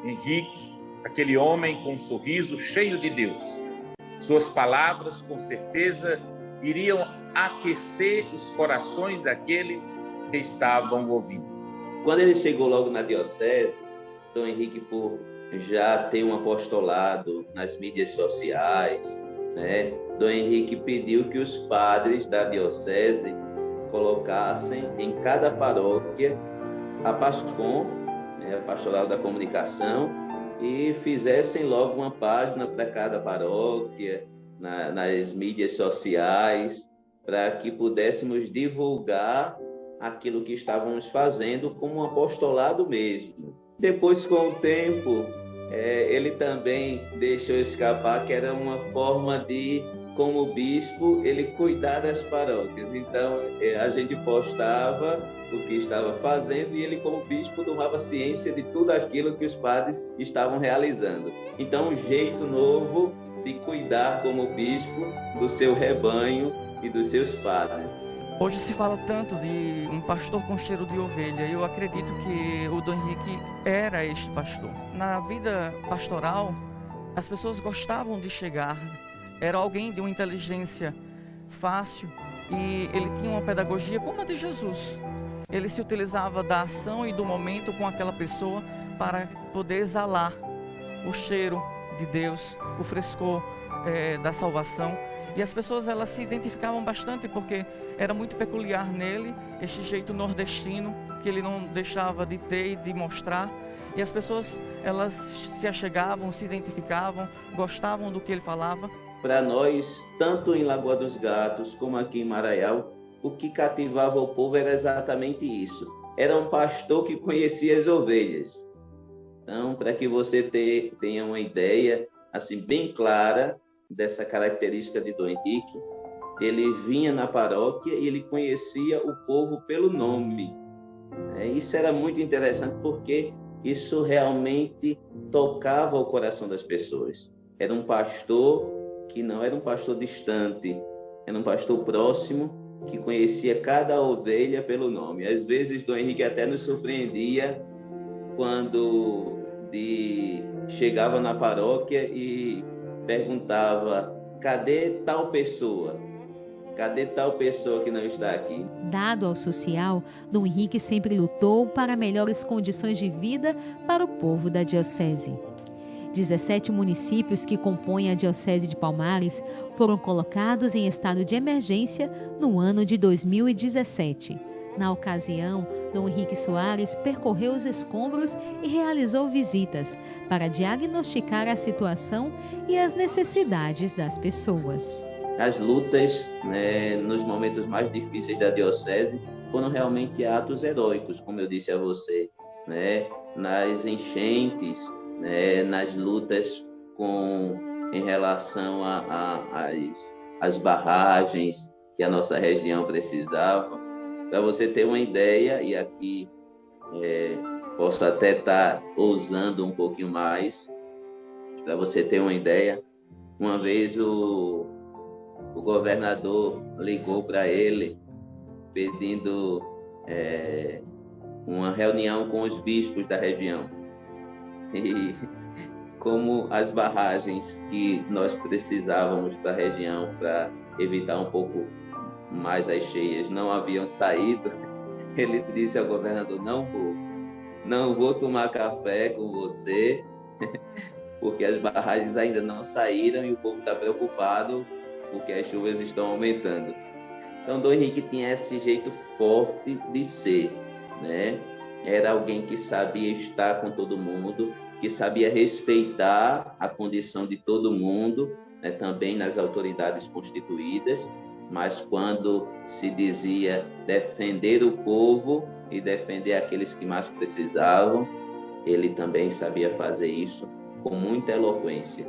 Henrique, aquele homem com um sorriso cheio de Deus. Suas palavras, com certeza, iriam aquecer os corações daqueles que estavam ouvindo. Quando ele chegou logo na diocese, Dom Henrique, por já ter um apostolado nas mídias sociais, né, Dom Henrique pediu que os padres da diocese colocassem em cada paróquia a PASCOM, a Pastoral da Comunicação, e fizessem logo uma página para cada paróquia, nas mídias sociais, para que pudéssemos divulgar aquilo que estávamos fazendo como um apostolado mesmo. Depois, com o tempo, ele também deixou escapar que era uma forma de, como bispo, ele cuidar das paróquias. Então, a gente postava o que estava fazendo e ele, como bispo, tomava ciência de tudo aquilo que os padres estavam realizando. Então, um jeito novo de cuidar como bispo do seu rebanho e dos seus padres. Hoje se fala tanto de um pastor com cheiro de ovelha. Eu acredito que o Dom Henrique era este pastor. Na vida pastoral, as pessoas gostavam de chegar. Era alguém de uma inteligência fácil e ele tinha uma pedagogia como a de Jesus. Ele se utilizava da ação e do momento com aquela pessoa para poder exalar o cheiro de Deus, o frescor da salvação. E as pessoas, elas se identificavam bastante porque era muito peculiar nele este jeito nordestino que ele não deixava de ter e de mostrar. E as pessoas, elas se achegavam, se identificavam, gostavam do que ele falava. Para nós, tanto em Lagoa dos Gatos como aqui em Maraial, o que cativava o povo era exatamente isso. Era um pastor que conhecia as ovelhas. Então, para que você tenha uma ideia assim bem clara dessa característica de Dom Henrique, ele vinha na paróquia e ele conhecia o povo pelo nome. Isso era muito interessante porque isso realmente tocava o coração das pessoas. Era um pastor que não era um pastor distante, era um pastor próximo, que conhecia cada ovelha pelo nome. Às vezes, Dom Henrique até nos surpreendia quando chegava na paróquia e perguntava, cadê tal pessoa? Cadê tal pessoa que não está aqui? Dado ao social, Dom Henrique sempre lutou para melhores condições de vida para o povo da diocese. 17 municípios que compõem a Diocese de Palmares foram colocados em estado de emergência no ano de 2017. Na ocasião, Dom Henrique Soares percorreu os escombros e realizou visitas para diagnosticar a situação e as necessidades das pessoas. As lutas, nos momentos mais difíceis da diocese, foram realmente atos heróicos, como eu disse a você, nas enchentes, nas lutas em relação às barragens que a nossa região precisava. Para você ter uma ideia, e aqui posso até estar ousando um pouquinho mais, para você ter uma ideia, uma vez o governador ligou para ele pedindo uma reunião com os bispos da região. E como as barragens que nós precisávamos para a região para evitar um pouco mais as cheias não haviam saído, ele disse ao governador: não vou tomar café com você, porque as barragens ainda não saíram e o povo está preocupado porque as chuvas estão aumentando. Então, Dom Henrique tinha esse jeito forte de ser, Era alguém que sabia estar com todo mundo, que sabia respeitar a condição de todo mundo, também nas autoridades constituídas, mas quando se dizia defender o povo e defender aqueles que mais precisavam, ele também sabia fazer isso com muita eloquência,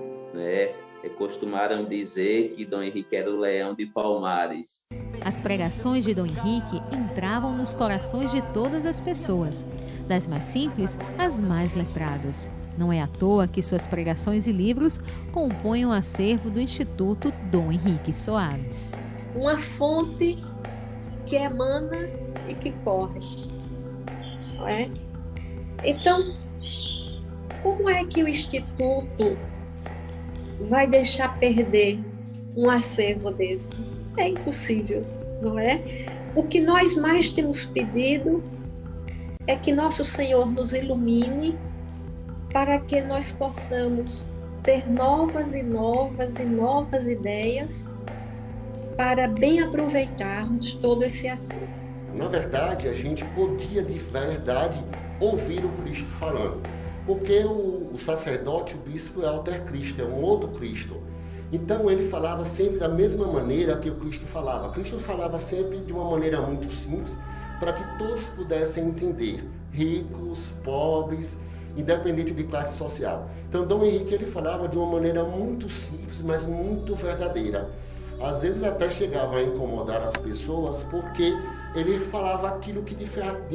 Costumaram dizer que Dom Henrique era o leão de Palmares. As pregações de Dom Henrique entravam nos corações de todas as pessoas, das mais simples às mais letradas. Não é à toa que suas pregações e livros compõem o acervo do Instituto Dom Henrique Soares. Uma fonte que emana e que corre, não é? Então, como é que o Instituto vai deixar perder um acervo desse? É impossível, não é? O que nós mais temos pedido é que nosso Senhor nos ilumine para que nós possamos ter novas ideias para bem aproveitarmos todo esse acervo. Na verdade, a gente podia de verdade ouvir o Cristo falando, porque o sacerdote, o bispo é alter Cristo, é um outro Cristo. Então ele falava sempre da mesma maneira que o Cristo falava. Cristo falava sempre de uma maneira muito simples, para que todos pudessem entender, ricos, pobres, independente de classe social. Então Dom Henrique ele falava de uma maneira muito simples, mas muito verdadeira. Às vezes até chegava a incomodar as pessoas, porque ele falava aquilo que de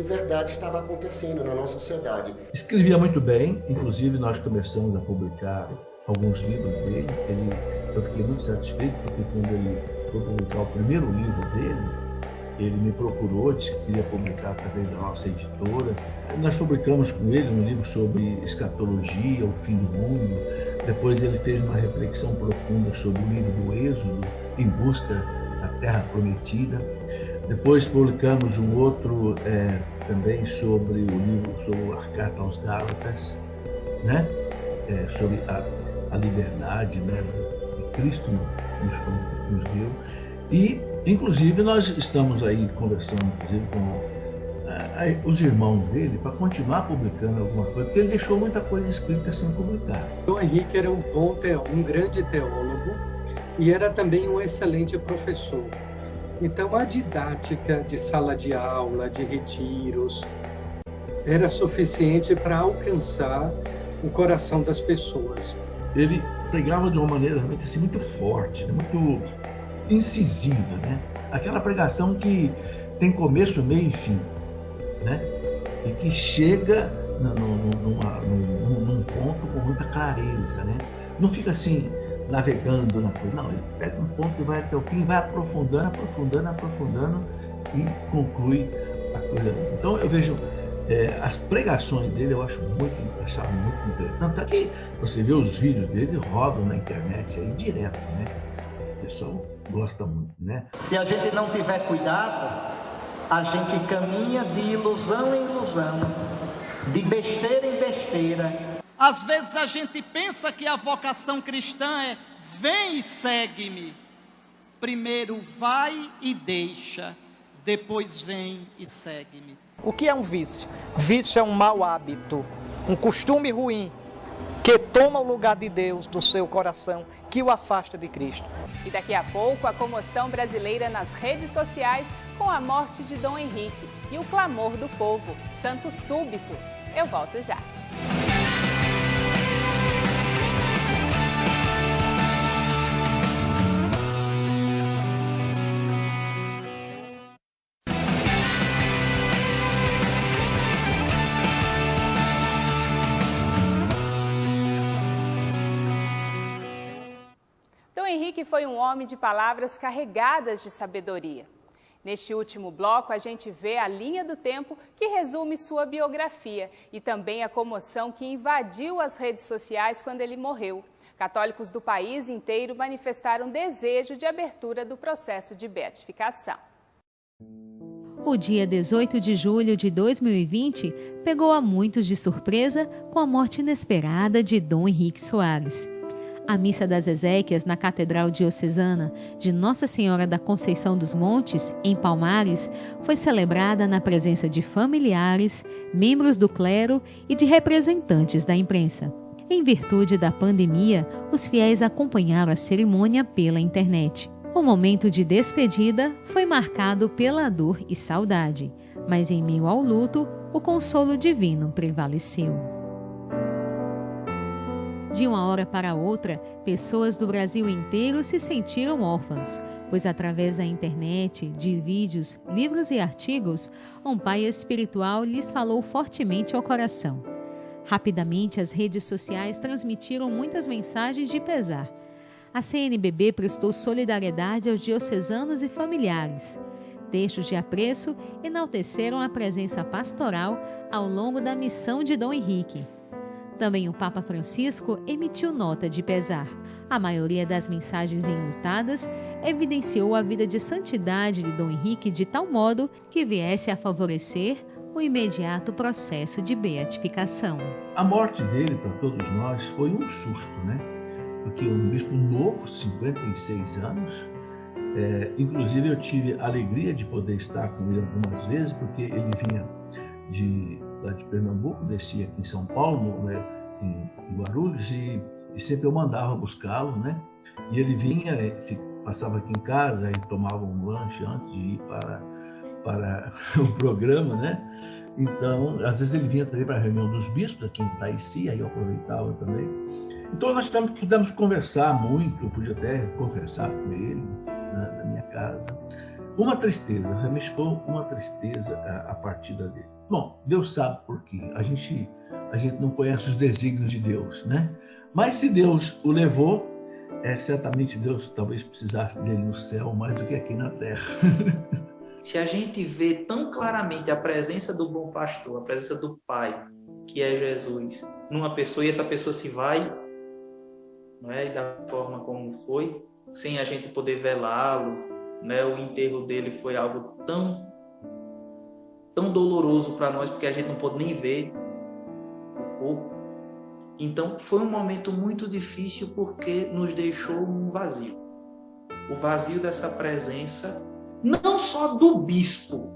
verdade estava acontecendo na nossa sociedade. Escrevia muito bem, inclusive nós começamos a publicar alguns livros dele. Eu fiquei muito satisfeito, porque quando ele foi publicar o primeiro livro dele, ele me procurou, disse que queria publicar através da nossa editora. Nós publicamos com ele um livro sobre escatologia, o fim do mundo. Depois ele fez uma reflexão profunda sobre o livro do Êxodo, Em Busca da Terra Prometida. Depois publicamos um outro também sobre o livro sobre a Carta aos Gálatas, sobre a liberdade, que Cristo nos deu. E, inclusive, nós estamos aí conversando com os irmãos dele para continuar publicando alguma coisa, porque ele deixou muita coisa escrita sem publicar. Dom Henrique era um grande teólogo e era também um excelente professor. Então, a didática de sala de aula, de retiros, era suficiente para alcançar o coração das pessoas. Ele pregava de uma maneira realmente assim, muito forte, muito incisiva, Aquela pregação que tem começo, meio e fim, E que chega num ponto com muita clareza, Não fica assim, navegando na coisa. Não, ele pega um ponto e vai até o fim, vai aprofundando e conclui a coisa. Então eu vejo as pregações dele, eu achava muito interessante. Tanto é que você vê os vídeos dele rodam na internet aí direto, O pessoal gosta muito, Se a gente não tiver cuidado, a gente caminha de ilusão em ilusão, de besteira em besteira. Às vezes a gente pensa que a vocação cristã é: vem e segue-me. Primeiro vai e deixa, depois vem e segue-me. O que é um vício? Vício é um mau hábito, um costume ruim, que toma o lugar de Deus do seu coração, que o afasta de Cristo. E daqui a pouco, a comoção brasileira nas redes sociais com a morte de Dom Henrique e o clamor do povo, santo súbito. Eu volto já. Dom Henrique foi um homem de palavras carregadas de sabedoria. Neste último bloco, a gente vê a linha do tempo que resume sua biografia e também a comoção que invadiu as redes sociais quando ele morreu. Católicos do país inteiro manifestaram desejo de abertura do processo de beatificação. O dia 18 de julho de 2020 pegou a muitos de surpresa com a morte inesperada de Dom Henrique Soares. A Missa das Exéquias na Catedral Diocesana de Nossa Senhora da Conceição dos Montes, em Palmares, foi celebrada na presença de familiares, membros do clero e de representantes da imprensa. Em virtude da pandemia, os fiéis acompanharam a cerimônia pela internet. O momento de despedida foi marcado pela dor e saudade, mas em meio ao luto, o consolo divino prevaleceu. De uma hora para outra, pessoas do Brasil inteiro se sentiram órfãs, pois através da internet, de vídeos, livros e artigos, um pai espiritual lhes falou fortemente ao coração. Rapidamente, as redes sociais transmitiram muitas mensagens de pesar. A CNBB prestou solidariedade aos diocesanos e familiares. Textos de apreço enalteceram a presença pastoral ao longo da missão de Dom Henrique. Também o Papa Francisco emitiu nota de pesar. A maioria das mensagens enlutadas evidenciou a vida de santidade de Dom Henrique de tal modo que viesse a favorecer o imediato processo de beatificação. A morte dele, para todos nós, foi um susto, né? Porque um bispo novo, 56 anos, inclusive eu tive a alegria de poder estar com ele algumas vezes, porque ele vinha lá de Pernambuco, descia aqui em São Paulo, em Guarulhos, e sempre eu mandava buscá-lo, né? E ele vinha, passava aqui em casa e tomava um lanche antes de ir para o programa, né? Então, às vezes ele vinha também para a reunião dos bispos aqui em Itaici, aí eu aproveitava também. Então nós pudemos conversar muito, eu podia até conversar com ele na minha casa. Uma tristeza, realmente foi uma tristeza a partida dele. Bom, Deus sabe por quê. A gente não conhece os desígnios de Deus, né? Mas se Deus o levou, certamente Deus talvez precisasse dele no céu mais do que aqui na terra. Se a gente vê tão claramente a presença do bom pastor, a presença do Pai, que é Jesus, numa pessoa, e essa pessoa se vai, não é? E da forma como foi, sem a gente poder velá-lo, né? O enterro dele foi algo tão doloroso para nós, porque a gente não pôde nem ver o corpo. Então foi um momento muito difícil, porque nos deixou um vazio. O vazio dessa presença, não só do bispo,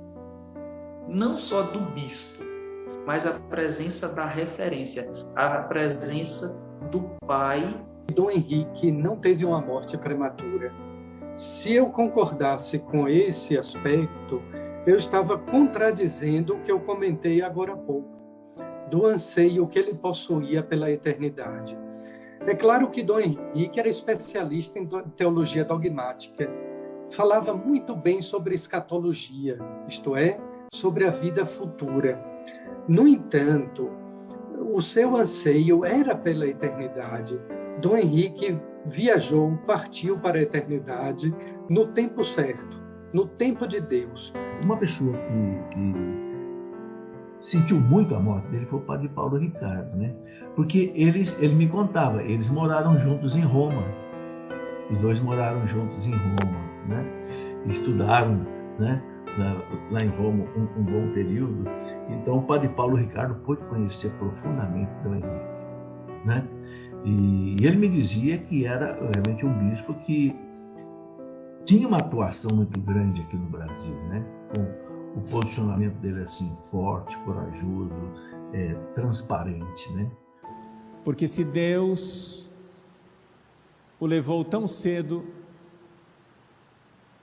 mas a presença da referência, a presença do Pai. Dom Henrique não teve uma morte prematura. Se eu concordasse com esse aspecto, eu estava contradizendo o que eu comentei agora há pouco, do anseio que ele possuía pela eternidade. É claro que Dom Henrique era especialista em teologia dogmática, falava muito bem sobre escatologia, isto é, sobre a vida futura. No entanto, o seu anseio era pela eternidade. Dom Henrique viajou, partiu para a eternidade no tempo certo, no tempo de Deus. Uma pessoa que sentiu muito a morte dele foi o padre Paulo Ricardo, né? Porque ele me contava, eles moraram juntos em Roma. Os dois moraram juntos em Roma, né? Estudaram, né? Lá em Roma um bom período. Então o padre Paulo Ricardo pôde conhecer profundamente Dom Henrique, né? E ele me dizia que era realmente um bispo que tinha uma atuação muito grande aqui no Brasil, né? Com o posicionamento dele é assim, forte, corajoso, transparente, né? Porque se Deus o levou tão cedo,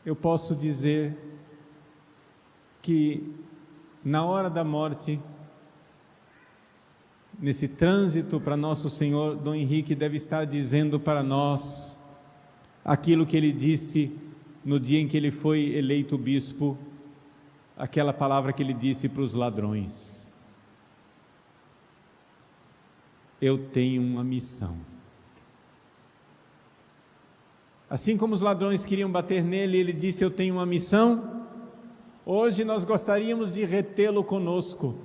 eu posso dizer que na hora da morte, nesse trânsito para nosso Senhor, Dom Henrique deve estar dizendo para nós aquilo que ele disse no dia em que ele foi eleito bispo, aquela palavra que ele disse para os ladrões: eu tenho uma missão. Assim como os ladrões queriam bater nele, ele disse: eu tenho uma missão. Hoje nós gostaríamos de retê-lo conosco,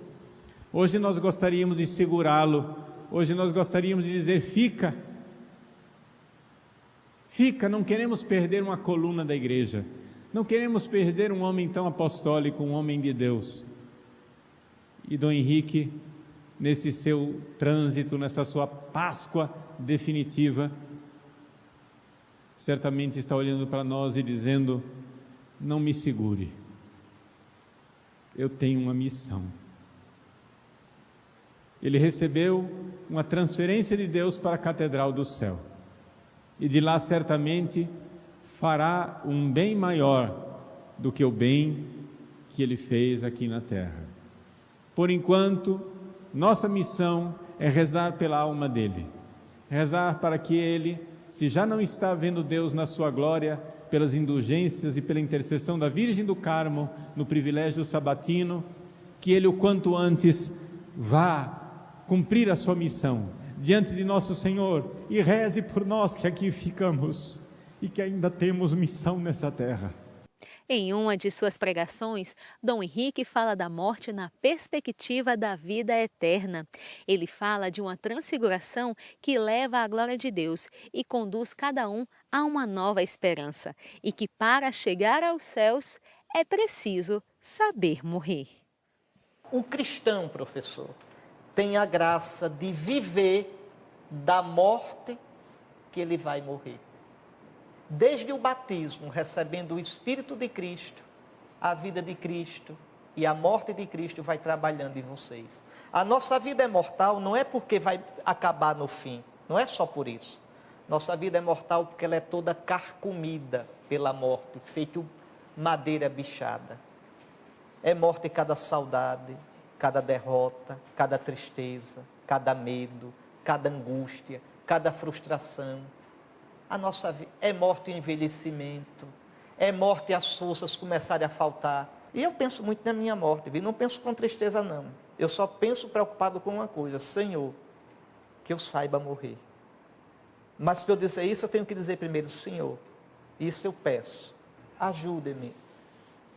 hoje nós gostaríamos de segurá-lo, hoje nós gostaríamos de dizer: fica, fica, não queremos perder uma coluna da igreja, não queremos perder um homem tão apostólico, um homem de Deus. E Dom Henrique, nesse seu trânsito, nessa sua Páscoa definitiva, certamente está olhando para nós e dizendo: não me segure, eu tenho uma missão. Ele recebeu uma transferência de Deus para a Catedral do Céu, e de lá certamente fará um bem maior do que o bem que ele fez aqui na terra. Por enquanto, nossa missão é rezar pela alma dele, rezar para que ele, se já não está vendo Deus na sua glória, pelas indulgências e pela intercessão da Virgem do Carmo, no privilégio sabatino, que ele o quanto antes vá cumprir a sua missão diante de nosso Senhor, e reze por nós que aqui ficamos e que ainda temos missão nessa terra. Em uma de suas pregações, Dom Henrique fala da morte na perspectiva da vida eterna. Ele fala de uma transfiguração que leva à glória de Deus e conduz cada um a uma nova esperança, e que para chegar aos céus é preciso saber morrer. O cristão, professor, tem a graça de viver da morte que ele vai morrer. Desde o batismo, recebendo o Espírito de Cristo, a vida de Cristo e a morte de Cristo vai trabalhando em vocês. A nossa vida é mortal não é porque vai acabar no fim, não é só por isso. Nossa vida é mortal porque ela é toda carcomida pela morte, feito madeira bichada. É morte cada saudade, cada derrota, cada tristeza, cada medo, cada angústia, cada frustração. A nossa vida é morte o envelhecimento, é morte as forças começarem a faltar. E eu penso muito na minha morte, viu? Não penso com tristeza não. Eu só penso preocupado com uma coisa: Senhor, que eu saiba morrer. Mas para eu dizer isso, eu tenho que dizer primeiro: Senhor, isso eu peço, ajude-me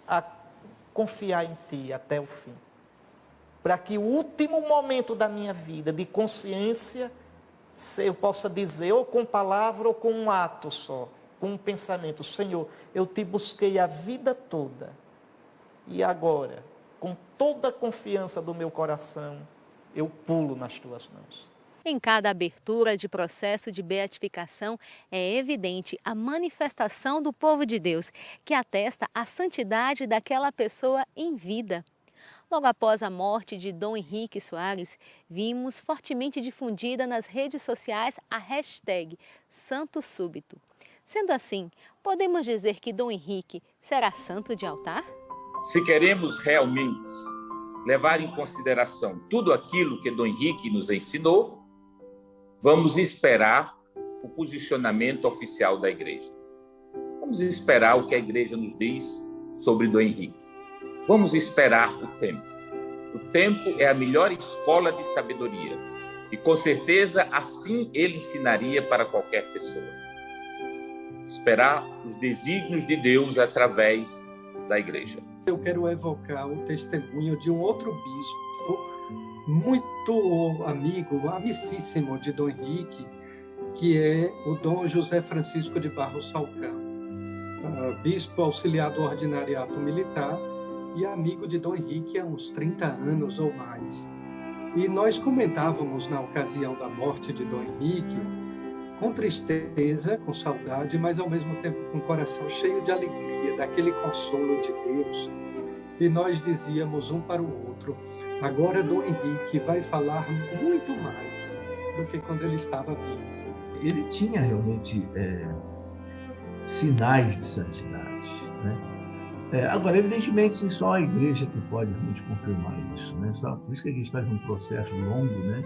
a confiar em Ti até o fim. Para que o último momento da minha vida de consciência, se eu possa dizer, ou com palavra ou com um ato só, com um pensamento: Senhor, eu Te busquei a vida toda, e agora, com toda a confiança do meu coração, eu pulo nas Tuas mãos. Em cada abertura de processo de beatificação é evidente a manifestação do povo de Deus, que atesta a santidade daquela pessoa em vida. Logo após a morte de Dom Henrique Soares, vimos fortemente difundida nas redes sociais a hashtag Santo Súbito. Sendo assim, podemos dizer que Dom Henrique será santo de altar? Se queremos realmente levar em consideração tudo aquilo que Dom Henrique nos ensinou, vamos esperar o posicionamento oficial da Igreja. Vamos esperar o que a Igreja nos diz sobre Dom Henrique. Vamos esperar o tempo. O tempo é a melhor escola de sabedoria. E com certeza assim ele ensinaria para qualquer pessoa. Esperar os desígnios de Deus através da Igreja. Eu quero evocar o testemunho de um outro bispo, muito amigo, amicíssimo de Dom Henrique, que é o Dom José Francisco de Barros Falcão, bispo auxiliar do Ordinariato Militar e amigo de Dom Henrique há uns 30 anos ou mais. E nós comentávamos na ocasião da morte de Dom Henrique, com tristeza, com saudade, mas ao mesmo tempo com o coração cheio de alegria, daquele consolo de Deus, e nós dizíamos um para o outro: agora Dom Henrique vai falar muito mais do que quando ele estava vivo. Ele tinha realmente sinais de santidade, né? Agora, evidentemente, só a igreja que pode realmente confirmar isso, né? Por isso que a gente faz um processo longo, né?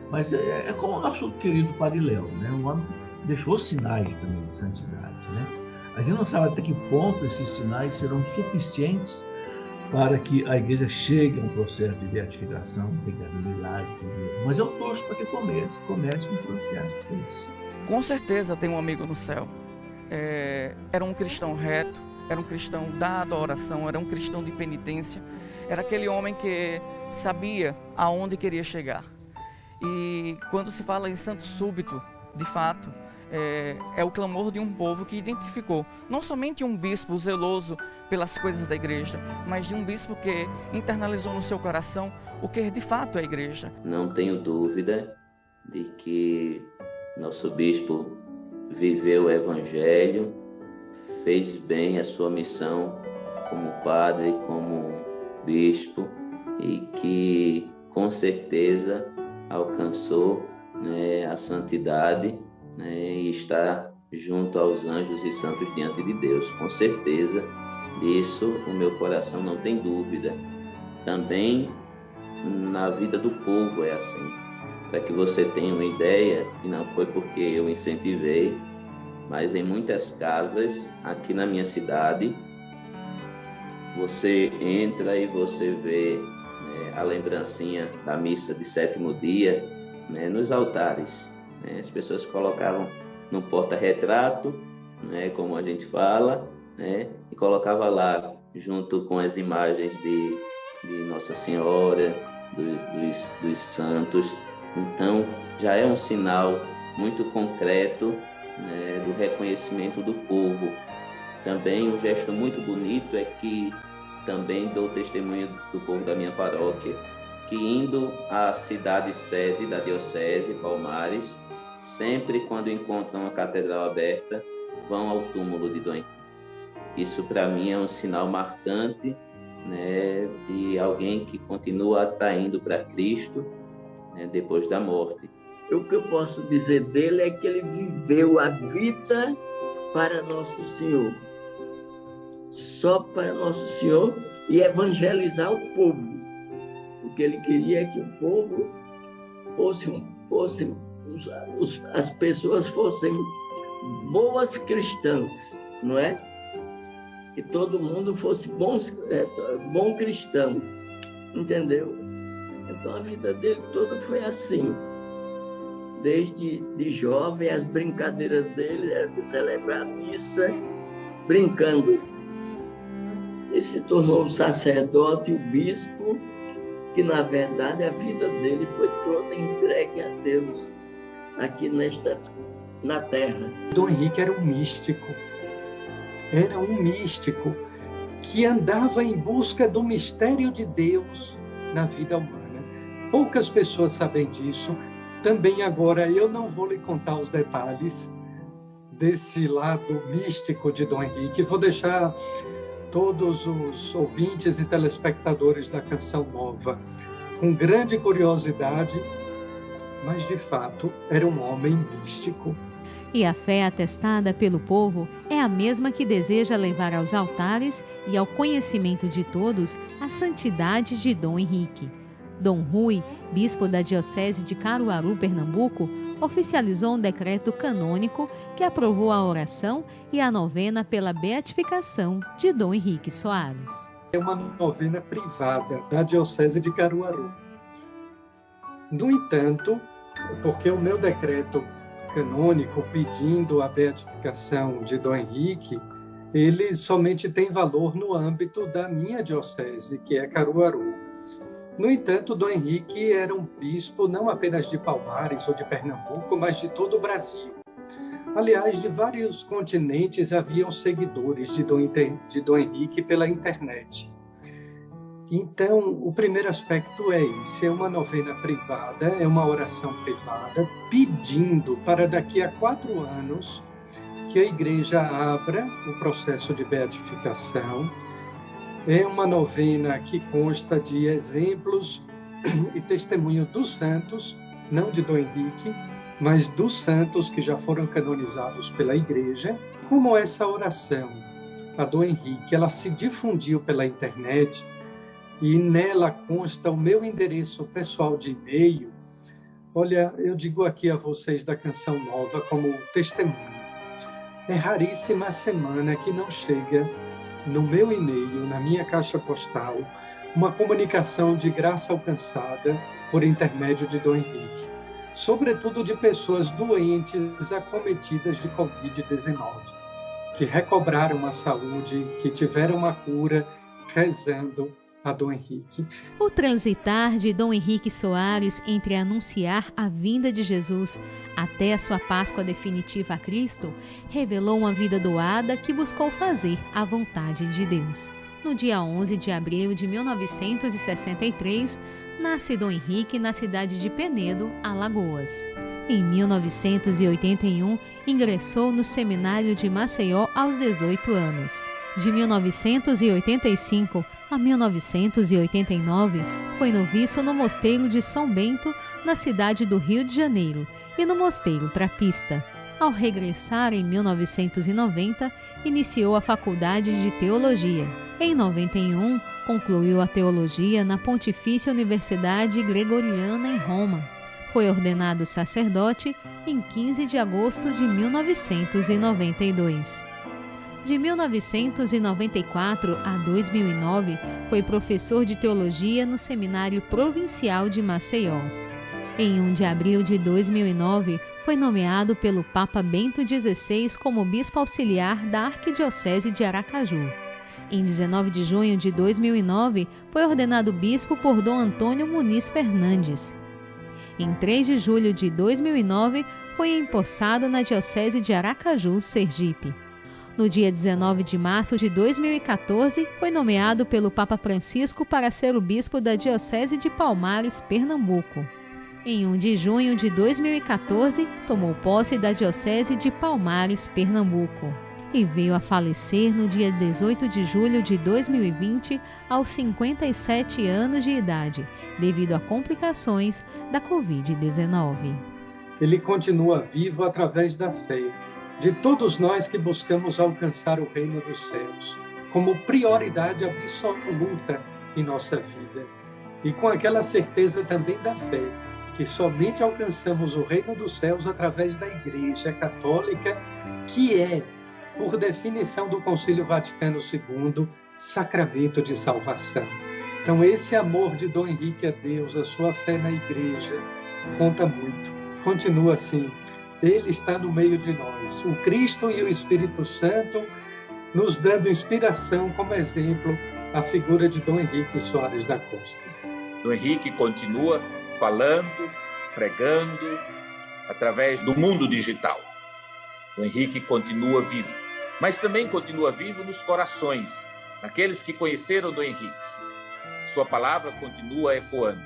Mas é como o nosso querido Padre Léo, né? Um homem que deixou sinais também de santidade, né? A gente não sabe até que ponto esses sinais serão suficientes para que a igreja chegue a um processo de beatificação, de milagre, mas eu torço para que comece um processo desse. Com certeza tem um amigo no céu. Era um cristão reto, era um cristão dado à oração, era um cristão de penitência, era aquele homem que sabia aonde queria chegar. E quando se fala em santo súbito, de fato, é o clamor de um povo que identificou não somente um bispo zeloso pelas coisas da igreja, mas de um bispo que internalizou no seu coração o que de fato é a igreja. Não tenho dúvida de que nosso bispo viveu o evangelho, fez bem a sua missão como padre, como bispo, e que com certeza alcançou, né, a santidade, né, e está junto aos anjos e santos diante de Deus. Com certeza disso o meu coração não tem dúvida. Também na vida do povo é assim. Para que você tenha uma ideia, e não foi porque eu incentivei, mas em muitas casas aqui na minha cidade, você entra e você vê, né, a lembrancinha da missa de 7º dia, né, nos altares. Né, as pessoas colocavam no porta-retrato, né, como a gente fala, né, e colocava lá, junto com as imagens de Nossa Senhora, dos santos. Então, já é um sinal muito concreto, né, do reconhecimento do povo. Também um gesto muito bonito é que também dou testemunho do povo da minha paróquia, que indo à cidade sede da Diocese, Palmares, sempre quando encontram a catedral aberta, vão ao túmulo de Dom Henrique. Isso para mim é um sinal marcante, né, de alguém que continua atraindo para Cristo, né, depois da morte. O que eu posso dizer dele é que ele viveu a vida para Nosso Senhor. Só para Nosso Senhor, e evangelizar o povo. Porque ele queria que o povo as pessoas fossem boas cristãs, não é? Que todo mundo fosse bom cristão, entendeu? Então a vida dele toda foi assim. Desde de jovem, as brincadeiras dele eram de celebrar a missa brincando. E se tornou um sacerdote, um bispo, que na verdade a vida dele foi toda entregue a Deus, aqui na terra. Dom Henrique era um místico que andava em busca do mistério de Deus na vida humana. Poucas pessoas sabem disso. Também agora eu não vou lhe contar os detalhes desse lado místico de Dom Henrique. Vou deixar todos os ouvintes e telespectadores da Canção Nova com grande curiosidade, mas de fato era um homem místico. E a fé atestada pelo povo é a mesma que deseja levar aos altares e ao conhecimento de todos a santidade de Dom Henrique. Dom Rui, bispo da Diocese de Caruaru, Pernambuco, oficializou um decreto canônico que aprovou a oração e a novena pela beatificação de Dom Henrique Soares. É uma novena privada da Diocese de Caruaru. No entanto, porque o meu decreto canônico pedindo a beatificação de Dom Henrique, ele somente tem valor no âmbito da minha diocese, que é Caruaru. No entanto, Dom Henrique era um bispo não apenas de Palmares ou de Pernambuco, mas de todo o Brasil. Aliás, de vários continentes haviam seguidores de Dom Henrique pela internet. Então, o primeiro aspecto é esse, é uma novena privada, é uma oração privada, pedindo para daqui a 4 anos que a igreja abra o processo de beatificação É uma novena que consta de exemplos e testemunho dos santos, não de Dom Henrique, mas dos santos que já foram canonizados pela Igreja. Como essa oração a Dom Henrique, ela se difundiu pela internet e nela consta o meu endereço pessoal de e-mail. Olha, eu digo aqui a vocês da Canção Nova como testemunho. É raríssima a semana que não chega no meu e-mail, na minha caixa postal, uma comunicação de graça alcançada por intermédio de Dom Henrique, sobretudo de pessoas doentes acometidas de Covid-19, que recobraram a saúde, que tiveram a cura, rezando a Dom Henrique. O transitar de Dom Henrique Soares entre anunciar a vinda de Jesus até a sua Páscoa definitiva a Cristo revelou uma vida doada que buscou fazer a vontade de Deus. No dia 11 de abril de 1963, nasce Dom Henrique na cidade de Penedo, Alagoas. Em 1981, ingressou no seminário de Maceió aos 18 anos. De 1985 a 1989, foi noviço no Mosteiro de São Bento, na cidade do Rio de Janeiro, e no Mosteiro Trapista. Ao regressar em 1990, iniciou a Faculdade de Teologia. Em 91, concluiu a Teologia na Pontifícia Universidade Gregoriana em Roma. Foi ordenado sacerdote em 15 de agosto de 1992. De 1994 a 2009, foi professor de teologia no Seminário Provincial de Maceió. Em 1 de abril de 2009, foi nomeado pelo Papa Bento XVI como bispo auxiliar da Arquidiocese de Aracaju. Em 19 de junho de 2009, foi ordenado bispo por Dom Antônio Muniz Fernandes. Em 3 de julho de 2009, foi empossado na Diocese de Aracaju, Sergipe. No dia 19 de março de 2014, foi nomeado pelo Papa Francisco para ser o bispo da Diocese de Palmares, Pernambuco. Em 1 de junho de 2014, tomou posse da Diocese de Palmares, Pernambuco. E veio a falecer no dia 18 de julho de 2020, aos 57 anos de idade, devido a complicações da Covid-19. Ele continua vivo através da fé de todos nós que buscamos alcançar o reino dos céus, como prioridade absoluta em nossa vida. E com aquela certeza também da fé, que somente alcançamos o reino dos céus através da Igreja Católica, que é, por definição do Concílio Vaticano II, sacramento de salvação. Então esse amor de Dom Henrique a Deus, a sua fé na Igreja, conta muito. Continua assim. Ele está no meio de nós, o Cristo e o Espírito Santo, nos dando inspiração como exemplo a figura de Dom Henrique Soares da Costa. Dom Henrique continua falando, pregando, através do mundo digital. Dom Henrique continua vivo, mas também continua vivo nos corações, naqueles que conheceram Dom Henrique. Sua palavra continua ecoando.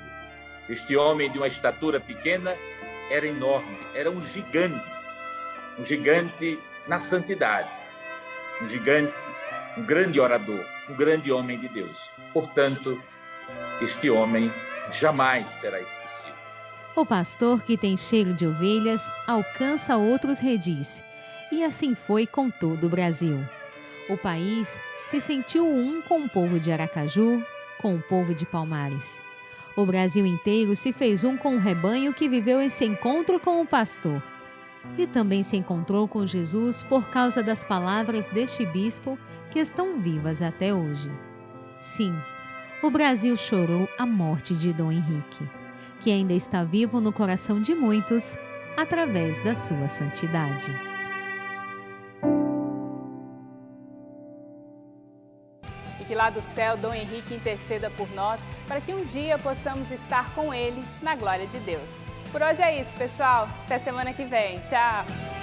Este homem de uma estatura pequena era enorme, era um gigante na santidade, um gigante, um grande orador, um grande homem de Deus. Portanto, este homem jamais será esquecido. O pastor que tem cheiro de ovelhas alcança outros redis, e assim foi com todo o Brasil. O país se sentiu um com o povo de Aracaju, com o povo de Palmares. O Brasil inteiro se fez um com o rebanho que viveu esse encontro com o pastor. E também se encontrou com Jesus por causa das palavras deste bispo que estão vivas até hoje. Sim, o Brasil chorou a morte de Dom Henrique, que ainda está vivo no coração de muitos através da sua santidade. Que lá do céu Dom Henrique interceda por nós para que um dia possamos estar com ele na glória de Deus. Por hoje é isso, pessoal. Até semana que vem. Tchau!